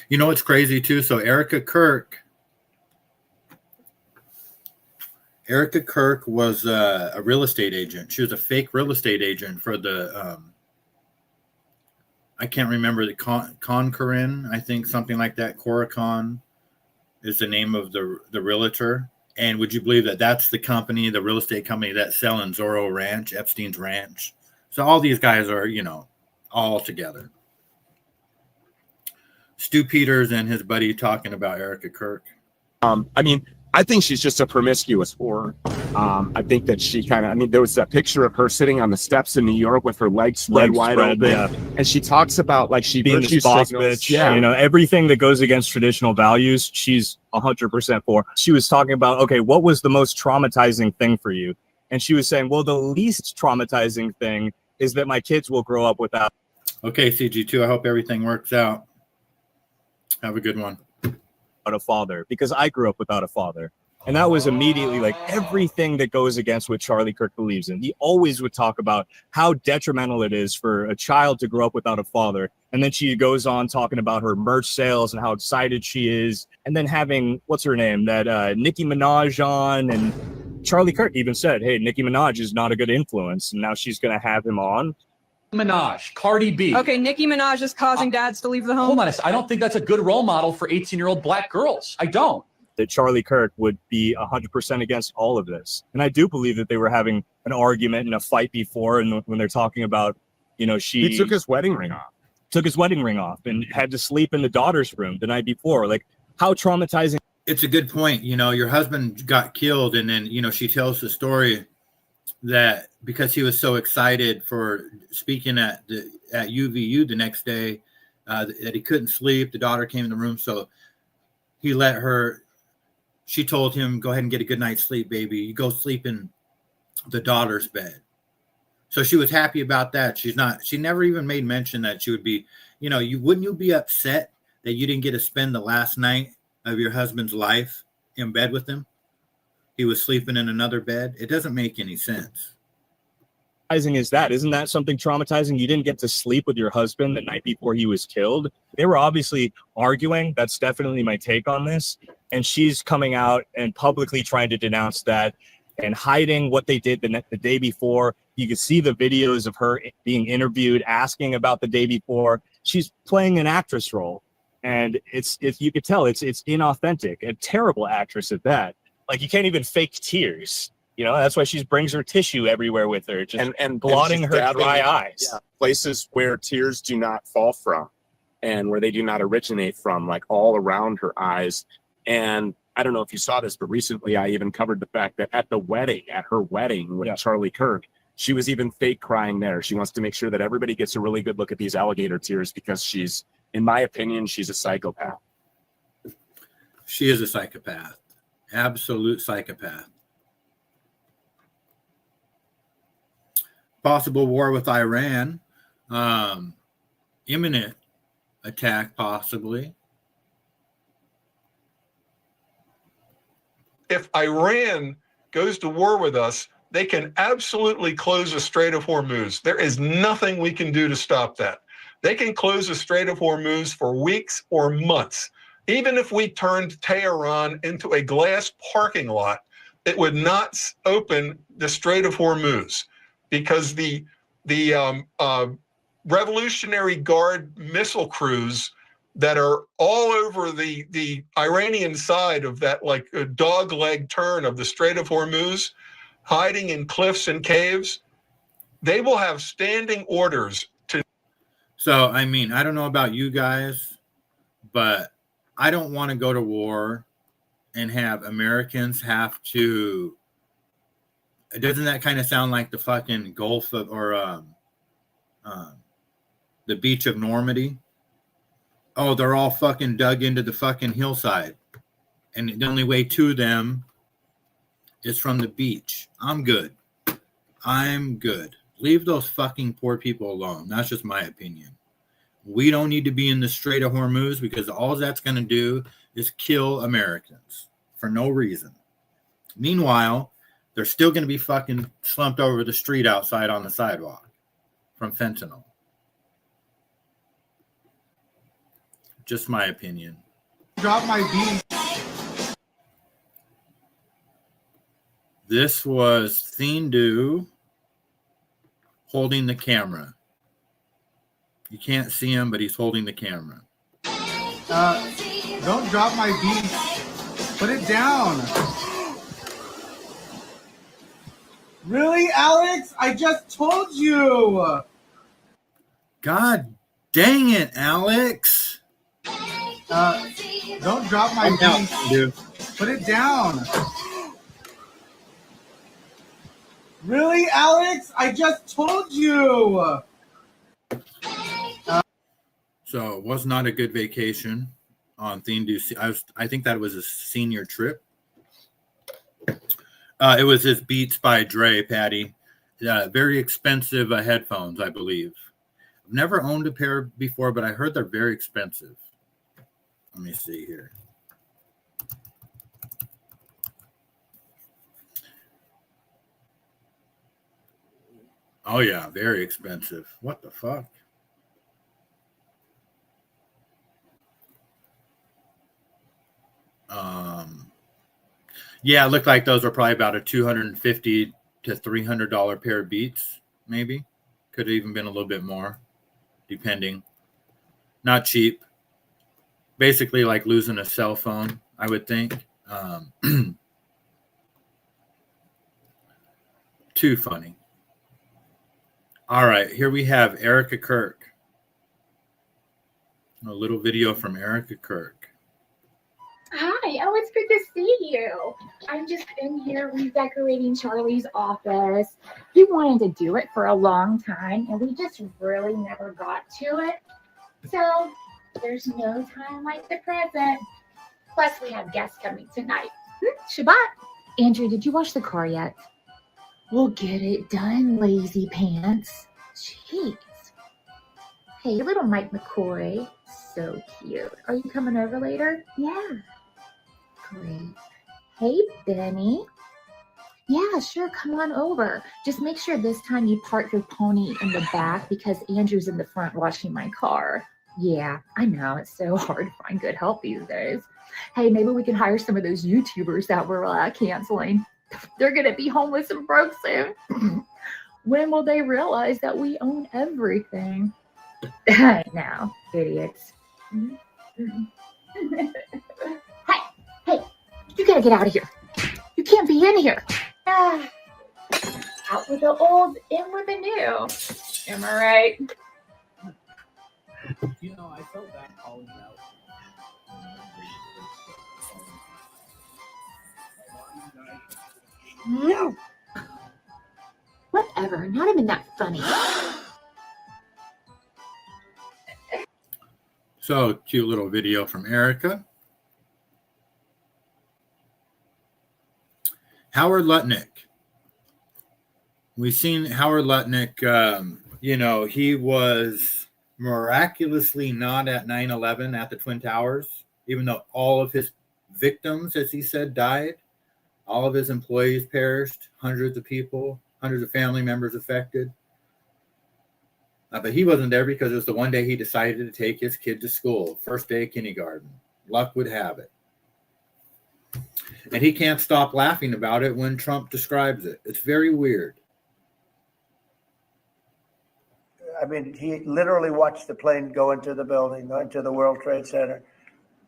You know what's crazy too? So Erica Kirk was a real estate agent. She was a fake real estate agent for the I can't remember the Concorin, I think something like that. Coricon is the name of the realtor. And would you believe that that's the company, the real estate company that's selling Zorro Ranch, Epstein's Ranch? So all these guys are, all together. Stu Peters and his buddy talking about Erica Kirk. I mean, I think she's just a promiscuous whore. I think that she there was that picture of her sitting on the steps in New York with her legs spread wide open. Yeah. And she talks about like she being this boss bitch. Yeah. Everything that goes against traditional values, she's 100% for. She was talking about, okay, what was the most traumatizing thing for you? And she was saying, well, the least traumatizing thing is that my kids will grow up without. Okay, CG2, I hope everything works out. Have a good one. A father, because I grew up without a father. And that was immediately like everything that goes against what Charlie Kirk believes in. He always would talk about how detrimental it is for a child to grow up without a father. And then she goes on talking about her merch sales and how excited she is. And then having, what's her name, that Nicki Minaj on. And Charlie Kirk even said, hey, Nicki Minaj is not a good influence. And now she's going to have him on. Minaj, Cardi B. Okay, Nicki Minaj is causing dads to leave the home. Hold on, I don't think that's a good role model for 18-year-old black girls. I don't. That Charlie Kirk would be 100% against all of this. And I do believe that they were having an argument and a fight before, and when they're talking about, he took his wedding ring off. Took his wedding ring off and had to sleep in the daughter's room the night before. Like, how traumatizing. It's a good point. Your husband got killed, and then, she tells the story that because he was so excited for speaking at UVU the next day, that he couldn't sleep. The daughter came in the room, so she told him, go ahead and get a good night's sleep, baby. You go sleep in the daughter's bed. So she was happy about that. She never even made mention that she would be, wouldn't you be upset that you didn't get to spend the last night of your husband's life in bed with him? He was sleeping in another bed. It doesn't make any sense. Isn't that something traumatizing? You didn't get to sleep with your husband the night before he was killed. They were obviously arguing. That's definitely my take on this. And she's coming out and publicly trying to denounce that and hiding what they did the day before. You can see the videos of her being interviewed, asking about the day before. She's playing an actress role. And you could tell it's inauthentic. A terrible actress at that. Like, you can't even fake tears. That's why she brings her tissue everywhere with her, just and blotting her dry eyes. Yeah, places where tears do not fall from and where they do not originate from, like all around her eyes. And I don't know if you saw this, but recently I even covered the fact that at her wedding with Charlie Kirk, she was even fake crying there. She wants to make sure that everybody gets a really good look at these alligator tears because in my opinion, she's a psychopath. She is a psychopath. Absolute psychopath. Possible war with Iran. Imminent attack, possibly. If Iran goes to war with us, they can absolutely close the Strait of Hormuz. There is nothing we can do to stop that. They can close the Strait of Hormuz for weeks or months. Even if we turned Tehran into a glass parking lot, it would not open the Strait of Hormuz because the Revolutionary Guard missile crews that are all over the Iranian side of that, like a dog leg turn of the Strait of Hormuz, hiding in cliffs and caves, they will have standing orders to. So, I mean, I don't know about you guys, but I don't want to go to war and have Americans have to. Doesn't that kind of sound like the fucking Gulf of, or the beach of Normandy? Oh, they're all fucking dug into the fucking hillside, and the only way to them is from the beach. I'm good. Leave those fucking poor people alone. That's just my opinion. We don't need to be in the Strait of Hormuz because all that's going to do is kill Americans for no reason. Meanwhile, they're still going to be fucking slumped over the street outside on the sidewalk from fentanyl. Just my opinion. Drop my beat. This was Thindu holding the camera. You can't see him, but he's holding the camera. Don't drop my beat. Put it down. Really, Alex? I just told you. God dang it, Alex. Don't drop my beat. Dude. Put it down. Really, Alex? I just told you. So it was not a good vacation on Thindu. I think that was a senior trip. It was his Beats by Dre, Patty. Very expensive headphones, I believe. I've never owned a pair before, but I heard they're very expensive. Let me see here. Oh, yeah, very expensive. What the fuck? Yeah, it looked like those were probably about a $250 to $300 pair of Beats, maybe. Could have even been a little bit more, depending. Not cheap. Basically like losing a cell phone, I would think. Too funny. All right, here we have Erica Kirk. A little video from Erica Kirk. Hi, oh, it's good to see you. I'm just in here redecorating Charlie's office. He wanted to do it for a long time, and we just really never got to it. So there's no time like the present. Plus, we have guests coming tonight. Shabbat. Andrew, did you wash the car yet? We'll get it done, lazy pants. Jeez. Hey, little Mike McCoy. So cute. Are you coming over later? Yeah. Great. Hey, Benny. Yeah, sure. Come on over. Just make sure this time you park your pony in the back because Andrew's in the front washing my car. Yeah, I know. It's so hard to find good help these days. Hey, maybe we can hire some of those YouTubers that we're canceling. They're going to be homeless and broke soon. When will they realize that we own everything? Now, idiots. Hey, you gotta get out of here. You can't be in here. Out with the old, in with the new. Am I right? You know, I felt bad calling out. No. Whatever, not even that funny. So, cute little video from Erica. Howard Lutnick. We've seen Howard Lutnick, he was miraculously not at 9/11 at the Twin Towers, even though all of his victims, as he said, died. All of his employees perished, hundreds of people, hundreds of family members affected. But he wasn't there because it was the one day he decided to take his kid to school, first day of kindergarten. Luck would have it. And he can't stop laughing about it when Trump describes it. It's very weird. I mean, he literally watched the plane go into the building, go into the World Trade Center.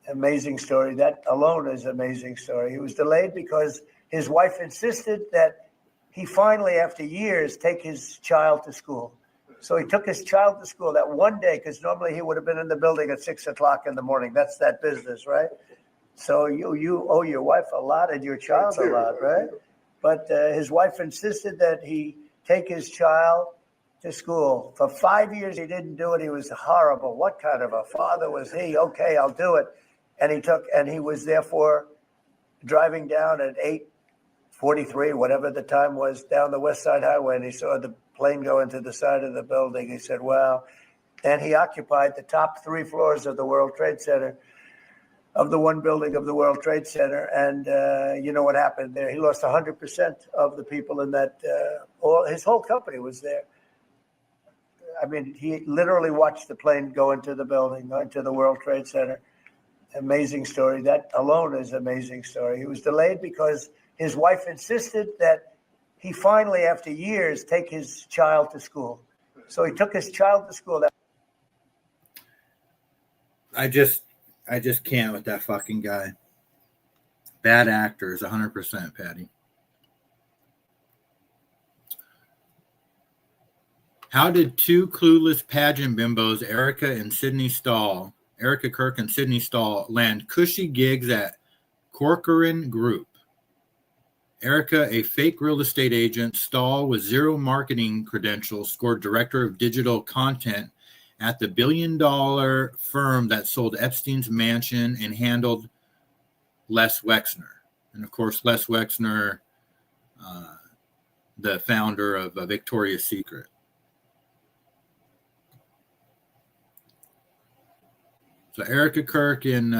Amazing story. That alone is an amazing story. He was delayed because his wife insisted that he finally, after years, take his child to school. So he took his child to school that one day, because normally he would have been in the building at 6 o'clock in the morning. That's that business, right? So you owe your wife a lot and your child a lot, right? But his wife insisted that he take his child to school. For 5 years, he didn't do it. He was horrible. What kind of a father was he? Okay, I'll do it. And he was therefore driving down at 8:43, whatever the time was, down the West Side Highway, and he saw the plane go into the side of the building. He said, wow. And he occupied the top 3 floors of the World Trade Center, of the one building of the World Trade Center. And you know what happened there? He lost 100% of the people in that, his whole company was there. I mean, he literally watched the plane go into the building, go into the World Trade Center. Amazing story. That alone is an amazing story. He was delayed because his wife insisted that he finally, after years, take his child to school. So he took his child to school. I just can't with that fucking guy. Bad actors, 100%, Patty. How did two clueless pageant bimbos, Erica Kirk and Sydney Stahl, land cushy gigs at Corcoran Group? Erica, a fake real estate agent, Stahl, with zero marketing credentials, scored director of digital content at the billion-dollar firm that sold Epstein's mansion and handled Les Wexner. And, of course, Les Wexner, the founder of Victoria's Secret. So Erica Kirk and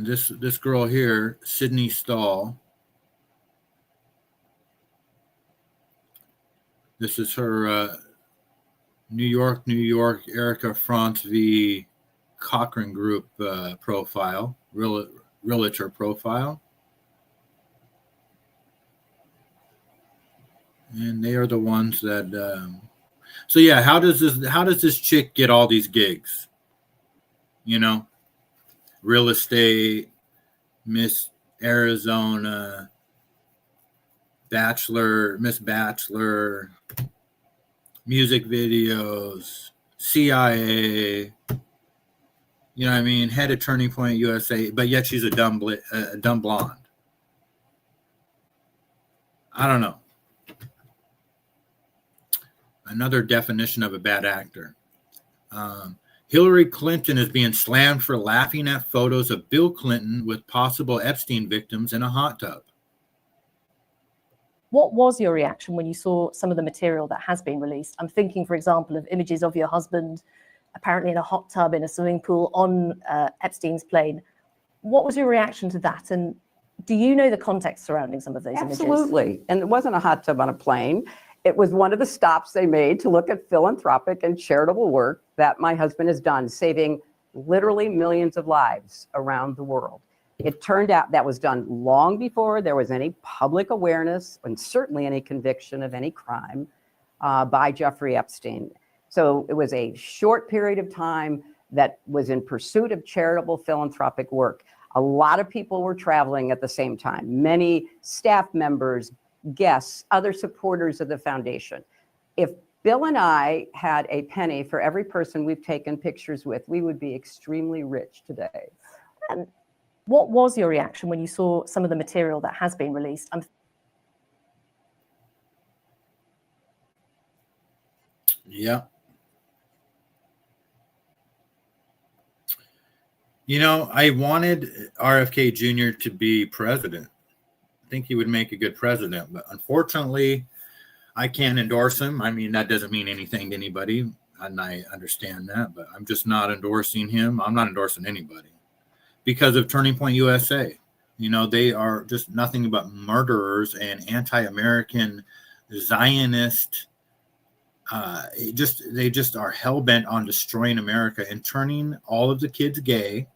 this girl here, Sydney Stahl. This is her New York, Erica France v. Cochrane Group profile, realtor profile. And they are the ones that. So yeah, how does this chick get all these gigs? You know, real estate, Miss Arizona, Miss Bachelor, music videos, CIA, you know what I mean? Head of Turning Point USA, but yet she's a dumb blonde. I don't know. Another definition of a bad actor. Hillary Clinton is being slammed for laughing at photos of Bill Clinton with possible Epstein victims in a hot tub. What was your reaction when you saw some of the material that has been released? I'm thinking, for example, of images of your husband apparently in a hot tub in a swimming pool on Epstein's plane. What was your reaction to that? And do you know the context surrounding some of those images? Absolutely. And it wasn't a hot tub on a plane. It was one of the stops they made to look at philanthropic and charitable work that my husband has done, saving literally millions of lives around the world. It turned out that was done long before there was any public awareness and certainly any conviction of any crime by Jeffrey Epstein. So it was a short period of time that was in pursuit of charitable philanthropic work. A lot of people were traveling at the same time, many staff members, guests, other supporters of the foundation. If Bill and I had a penny for every person we've taken pictures with, we would be extremely rich today. And what was your reaction when you saw some of the material that has been released? Yeah. You know, I wanted RFK Jr. to be president. I think he would make a good president, but unfortunately, I can't endorse him. I mean, that doesn't mean anything to anybody, and I understand that, but I'm just not endorsing him. I'm not endorsing anybody because of Turning Point USA. You know, they are just nothing but murderers and anti-American Zionist. They just are hell-bent on destroying America and turning all of the kids gay,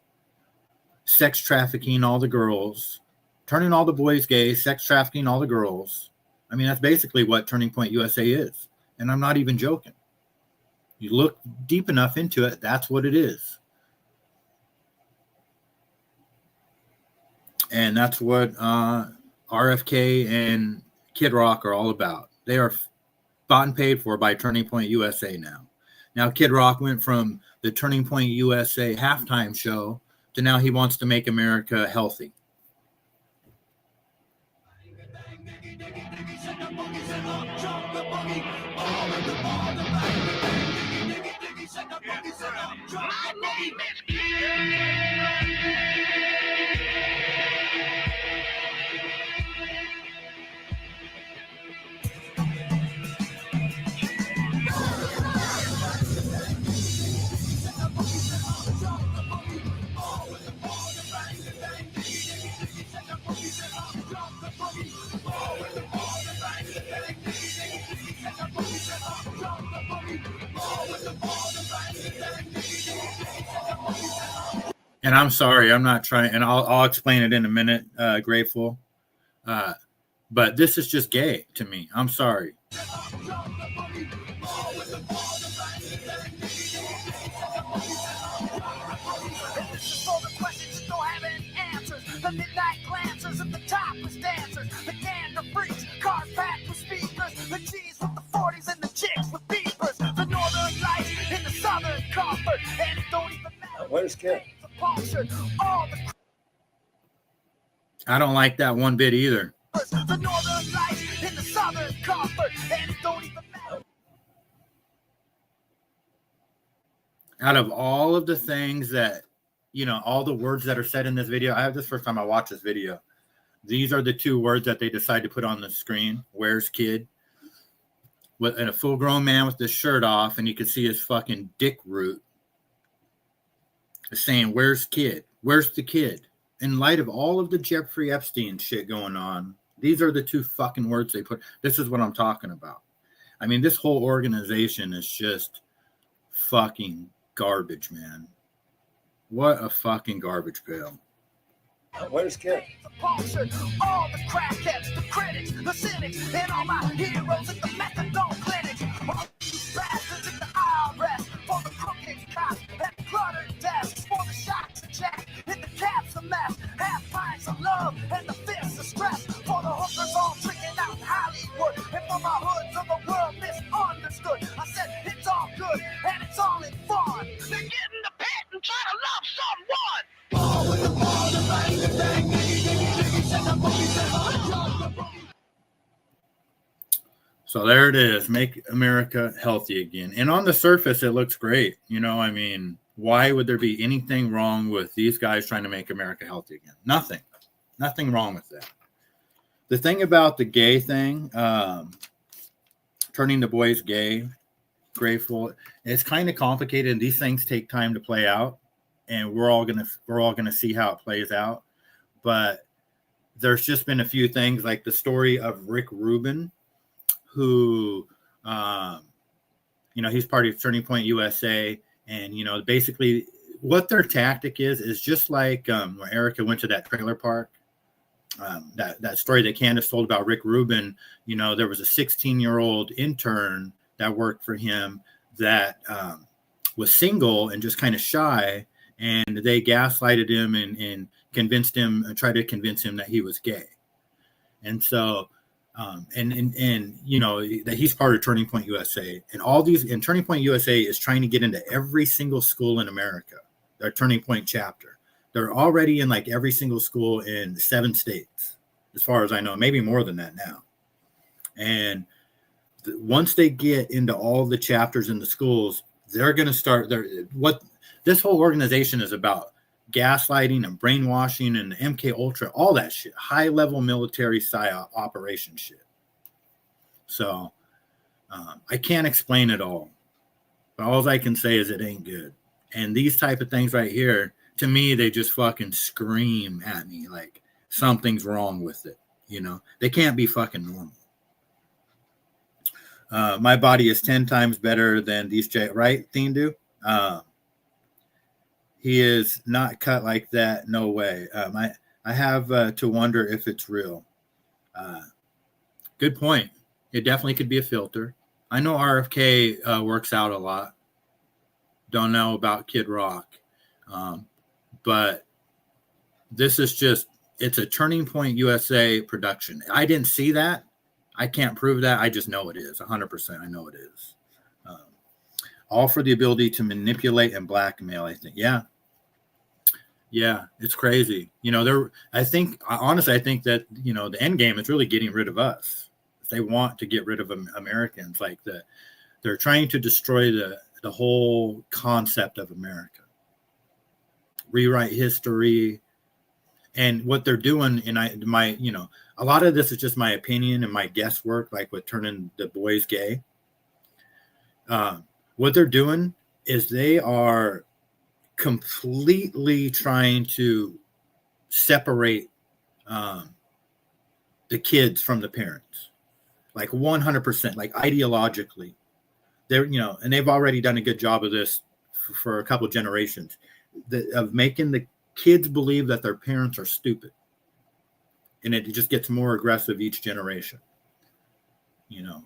sex trafficking all the girls, turning all the boys gay, sex trafficking all the girls. I mean, that's basically what Turning Point USA is. And I'm not even joking. You look deep enough into it, that's what it is. And that's what RFK and Kid Rock are all about. They are bought and paid for by Turning Point USA now. Now, Kid Rock went from the Turning Point USA halftime show to now he wants to make America healthy. And I'm sorry, I'm not trying, and I'll explain it in a minute, Grateful. But this is just gay to me. I'm sorry. The midnight glancers at the topless dancers, the gander freaks, cars packed with speakers, the G's with the 40s and the chicks with beepers, the northern lights in the southern comfort, and it don't even matter. Where's Kid? All the I don't like that one bit either. the northern lights in the southern comfort, and it don't even matter. Out of all of the things that, all the words that are said in this video, this first time I watched this video. These are the two words that they decide to put on the screen. Where's Kid? And a full-grown man with his shirt off, and you can see his fucking dick root. Saying, where's Kid? Where's the kid? In light of all of the Jeffrey Epstein shit going on, these are the two fucking words they put. This is what I'm talking about. I mean, this whole organization is just fucking garbage, man. What a fucking garbage pail. Where's Kid? All the crackheads, the critics, the cynics, and all my heroes at the methadone clinics. All these bastards at the IRS for the crooked cops and cluttered desks for the shots of jack in the caps of mess. Half pints of love and the fists of stress for the hookers all tricking out in Hollywood and for my hoods of the world misunderstood. I said it's all good and it's all in fun. They get in the pit and try to love someone. So there it is. Make America healthy again. And on the surface, it looks great. I mean, why would there be anything wrong with these guys trying to make America healthy again? Nothing wrong with that. The thing about the gay thing, turning the boys gay, Grateful, it's kind of complicated. These things take time to play out. And we're all gonna see how it plays out. But there's just been a few things like the story of Rick Rubin, who, he's part of Turning Point USA, and basically what their tactic is just like where Erica went to that trailer park. That story that Candace told about Rick Rubin. There was a 16-year-old intern that worked for him that was single and just kind of shy. And they gaslighted him and tried to convince him that he was gay. And so, that he's part of Turning Point USA. And Turning Point USA is trying to get into every single school in America, their Turning Point chapter. They're already in like every single school in 7 states, as far as I know, maybe more than that now. And once they get into all the chapters in the schools, they're going to start this whole organization is about gaslighting and brainwashing and MK Ultra, all that shit, high level military psyop operation shit. So I can't explain it all, but all I can say is it ain't good. And these type of things right here, to me, they just fucking scream at me like something's wrong with it. They can't be fucking normal. My body is 10 times better than these, right, Thindu? He is not cut like that. No way. I have to wonder if it's real. Good point. It definitely could be a filter. I know RFK works out a lot. Don't know about Kid Rock. But this is it's a Turning Point USA production. I didn't see that. I can't prove that. I just know it is. 100%. I know it is. All for the ability to manipulate and blackmail, I think. Yeah, it's crazy. I think that, the end game is really getting rid of us. They want to get rid of Americans. Like they're trying to destroy the whole concept of America. Rewrite history. And what they're doing, a lot of this is just my opinion and my guesswork, like with turning the boys gay. What they're doing is they are completely trying to separate the kids from the parents, like 100%, like ideologically. They're, and they've already done a good job of this for a couple of generations, of making kids believe that their parents are stupid. And it just gets more aggressive each generation, you know.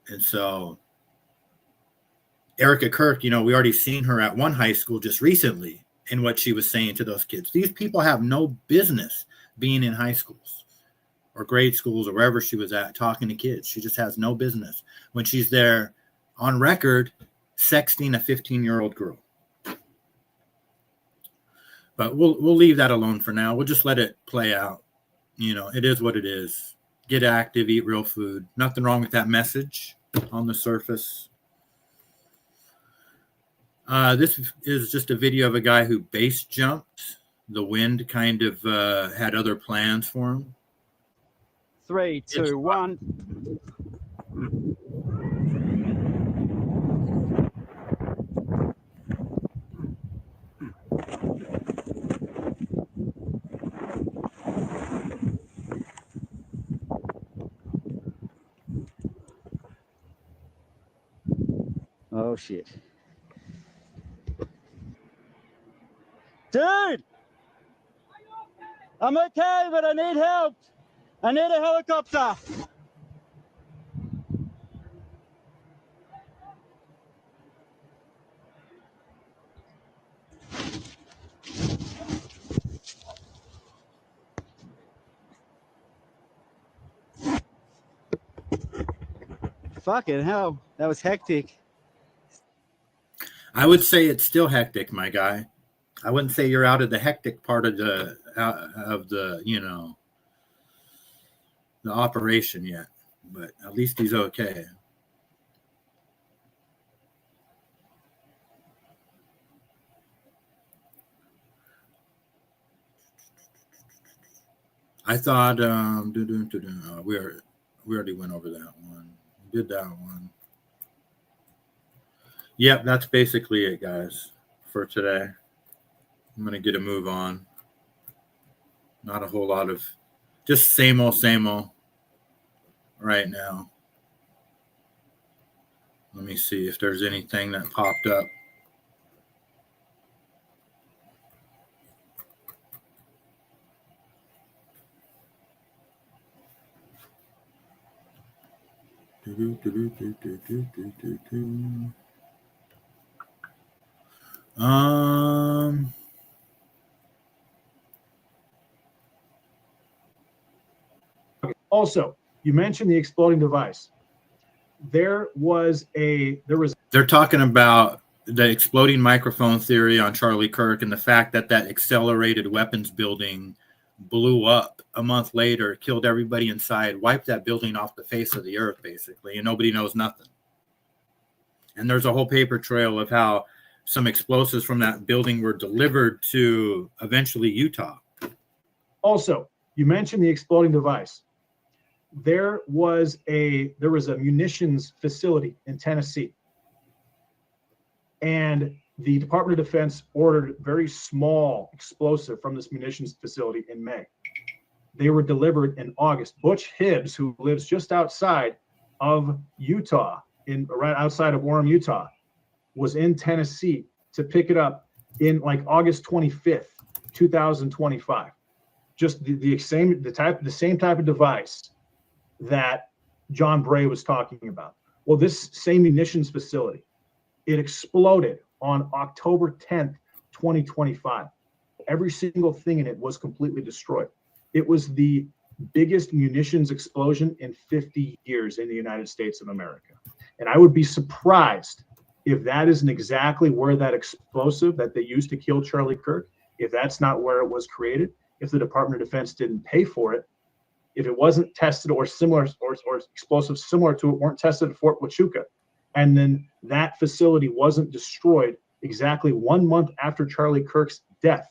And so Erica Kirk, you know, we already seen her at one high school just recently and what she was saying to those kids. These people have no business being in high schools or grade schools or wherever she was at talking to kids. She just has no business when she's there on record sexting a 15-year-old girl. But we'll leave that alone for now. We'll just let it play out. You know, it is what it is. Get active, eat real food. Nothing wrong with that message on the surface. This is just a video of a guy who base jumped. The wind kind of had other plans for him. 3, 2, 1. Oh shit. Dude! I'm okay, but I need help. I need a helicopter. Fucking hell, that was hectic. I would say it's still hectic, my guy. I wouldn't say you're out of the hectic part of the you know, the operation yet, but at least he's okay. I thought we already went over that one. We did that one. Yep, that's basically it, guys, for today. I'm going to get a move on. Not a whole lot of, just same old right now. Let me see if there's anything that popped up. Also, you mentioned the exploding device. They're talking about the exploding microphone theory on Charlie Kirk and the fact that accelerated weapons building blew up a month later, killed everybody inside, wiped that building off the face of the earth, basically, and nobody knows nothing. And there's a whole paper trail of how some explosives from that building were delivered to eventually Utah. Also, you mentioned the exploding device. There was a munitions facility in Tennessee, and the Department of Defense ordered very small explosive from this munitions facility in May. They were delivered in August. Butch Hibbs, who lives just outside of Utah, right outside of Orem, Utah, was in Tennessee to pick it up in like August 25th, 2025. Just the same type of device that John Bray was talking about. Well, this same munitions facility, it exploded on October 10th, 2025. Every single thing in it was completely destroyed. It was the biggest munitions explosion in 50 years in the United States of America. And I would be surprised if that isn't exactly where that explosive that they used to kill Charlie Kirk, if that's not where it was created, if the Department of Defense didn't pay for it, if it wasn't tested or similar, or explosives similar to it weren't tested at Fort Huachuca, and then that facility wasn't destroyed exactly 1 month after Charlie Kirk's death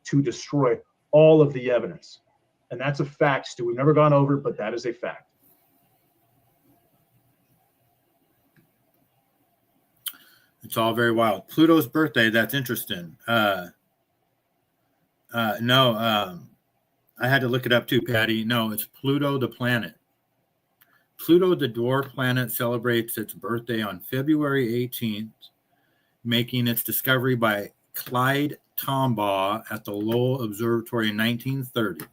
to destroy all of the evidence. And that's a fact, Stu. We've never gone over it, but that is a fact. It's all very wild. Pluto's birthday, that's interesting. I had to look it up too, Patty. No, it's Pluto the planet. Pluto, the dwarf planet, celebrates its birthday on February 18th, making its discovery by Clyde Tombaugh at the Lowell Observatory in 1930,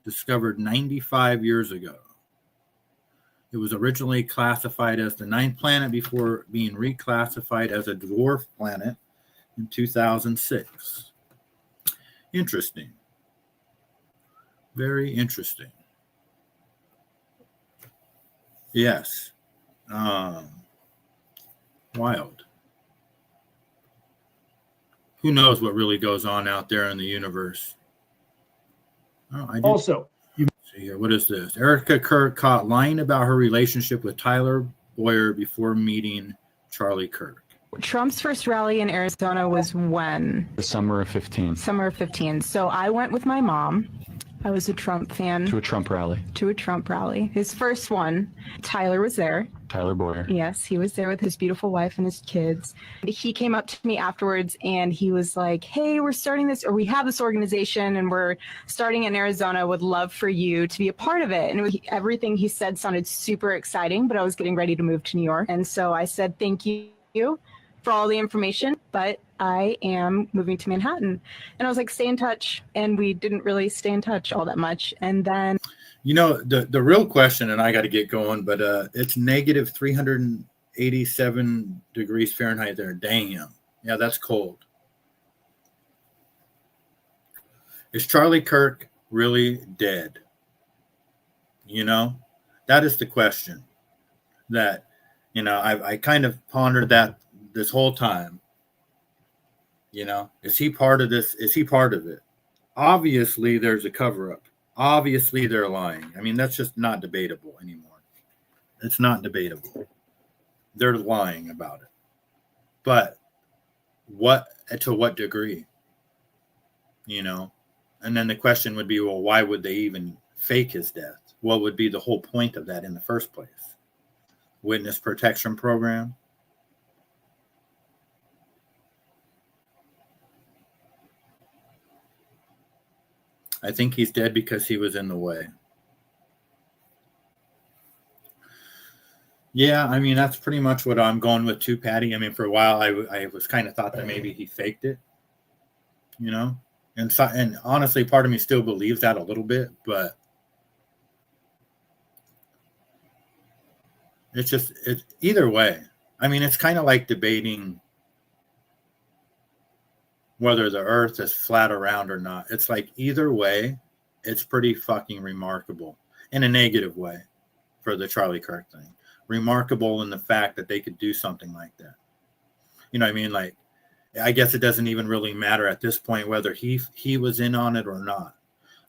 discovered 95 years ago. It was originally classified as the 9th planet before being reclassified as a dwarf planet in 2006. Interesting. Very interesting. Yes. Wild. Who knows what really goes on out there in the universe? Oh, I did. Also, See here, what is this? Erica Kirk caught lying about her relationship with Tyler Boyer before meeting Charlie Kirk. Trump's first rally in Arizona was when? The summer of 15. Summer of 15. So I went with my mom. I was a Trump fan. To a Trump rally. To a Trump rally. His first one. Tyler was there. Tyler Boyer. Yes, he was there with his beautiful wife and his kids. He came up to me afterwards and he was like, hey, we're starting this, or we have this organization and we're starting in Arizona. Would love for you to be a part of it. And everything he said sounded super exciting, but I was getting ready to move to New York. And so I said, thank you for all the information, but I am moving to Manhattan. And I was like, stay in touch. And we didn't really stay in touch all that much. And then, you know, the real question, and I got to get going, but it's negative 387 degrees Fahrenheit there. Damn. Yeah, that's cold. Is Charlie Kirk really dead? You know, that is the question that, you know, I kind of pondered that this whole time. You know, is he part of this? Is he part of it? Obviously, there's a cover-up. Obviously, they're lying. I mean, that's just not debatable anymore. It's not debatable. They're lying about it. But to what degree? You know? And then the question would be, well, why would they even fake his death? What would be the whole point of that in the first place? Witness protection program? I think he's dead because he was in the way. Yeah, I mean, that's pretty much what I'm going with too, Patty. I mean, for a while, I was kind of thought that maybe he faked it, you know? And honestly, part of me still believes that a little bit, but it's either way. I mean, it's kind of like debating whether the earth is flat or round or not. It's like either way, it's pretty fucking remarkable in a negative way for the Charlie Kirk thing. Remarkable in the fact that they could do something like that. You know what I mean? Like, I guess it doesn't even really matter at this point whether he was in on it or not,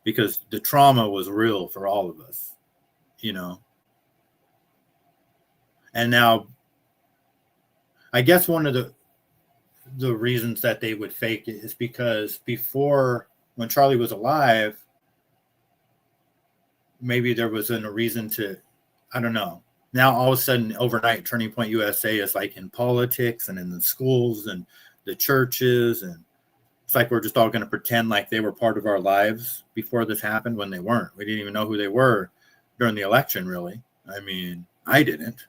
because the trauma was real for all of us, you know? And now, I guess one of the reasons that they would fake it is because before, when Charlie was alive, maybe there wasn't a reason to, I don't know. Now all of a sudden, overnight, Turning Point USA is like in politics and in the schools and the churches, and it's like we're just all going to pretend like they were part of our lives before this happened when they weren't. We didn't even know who they were during the election, really. I mean, I didn't.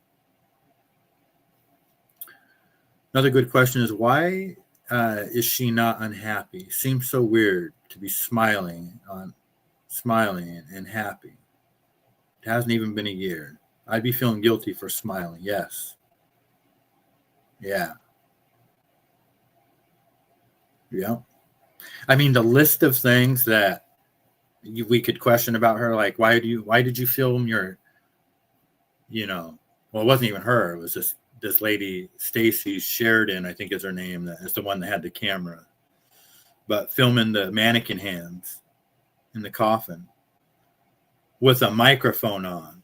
Another good question is, why is she not unhappy? Seems so weird to be smiling and happy. It hasn't even been a year. I'd be feeling guilty for smiling. Yes. Yeah. Yeah. I mean, the list of things that we could question about her, like, why did you film your, you know, well, it wasn't even her. It was just this lady, Stacy Sheridan, I think is her name. That is the one that had the camera, but filming the mannequin hands in the coffin with a microphone on.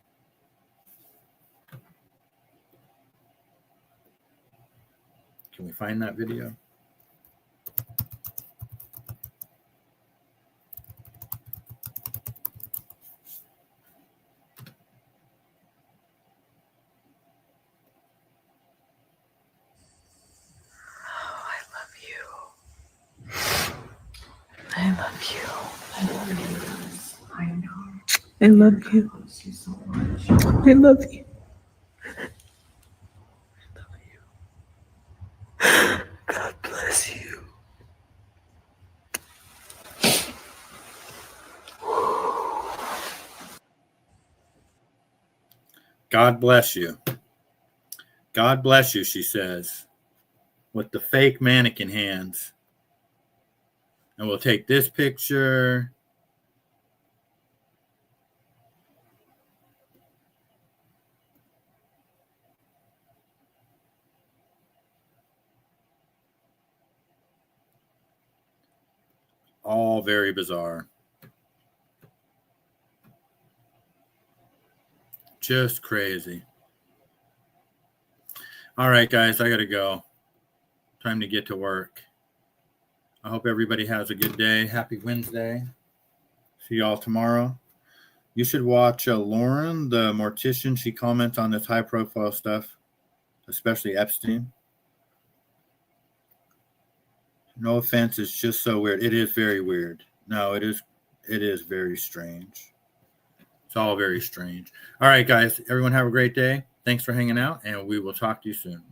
Can we find that video? I love you. I love you. I know. I love you. I love you. God bless you. God bless you. God bless you, she says, with the fake mannequin hands. And we'll take this picture. All very bizarre. Just crazy. All right, guys, I got to go. Time to get to work. I hope everybody has a good day. Happy Wednesday. See y'all tomorrow. You should watch Lauren, the mortician. She comments on this high-profile stuff, especially Epstein. No offense, it's just so weird. It is very weird. No, it is very strange. It's all very strange. All right, guys, everyone have a great day. Thanks for hanging out, and we will talk to you soon.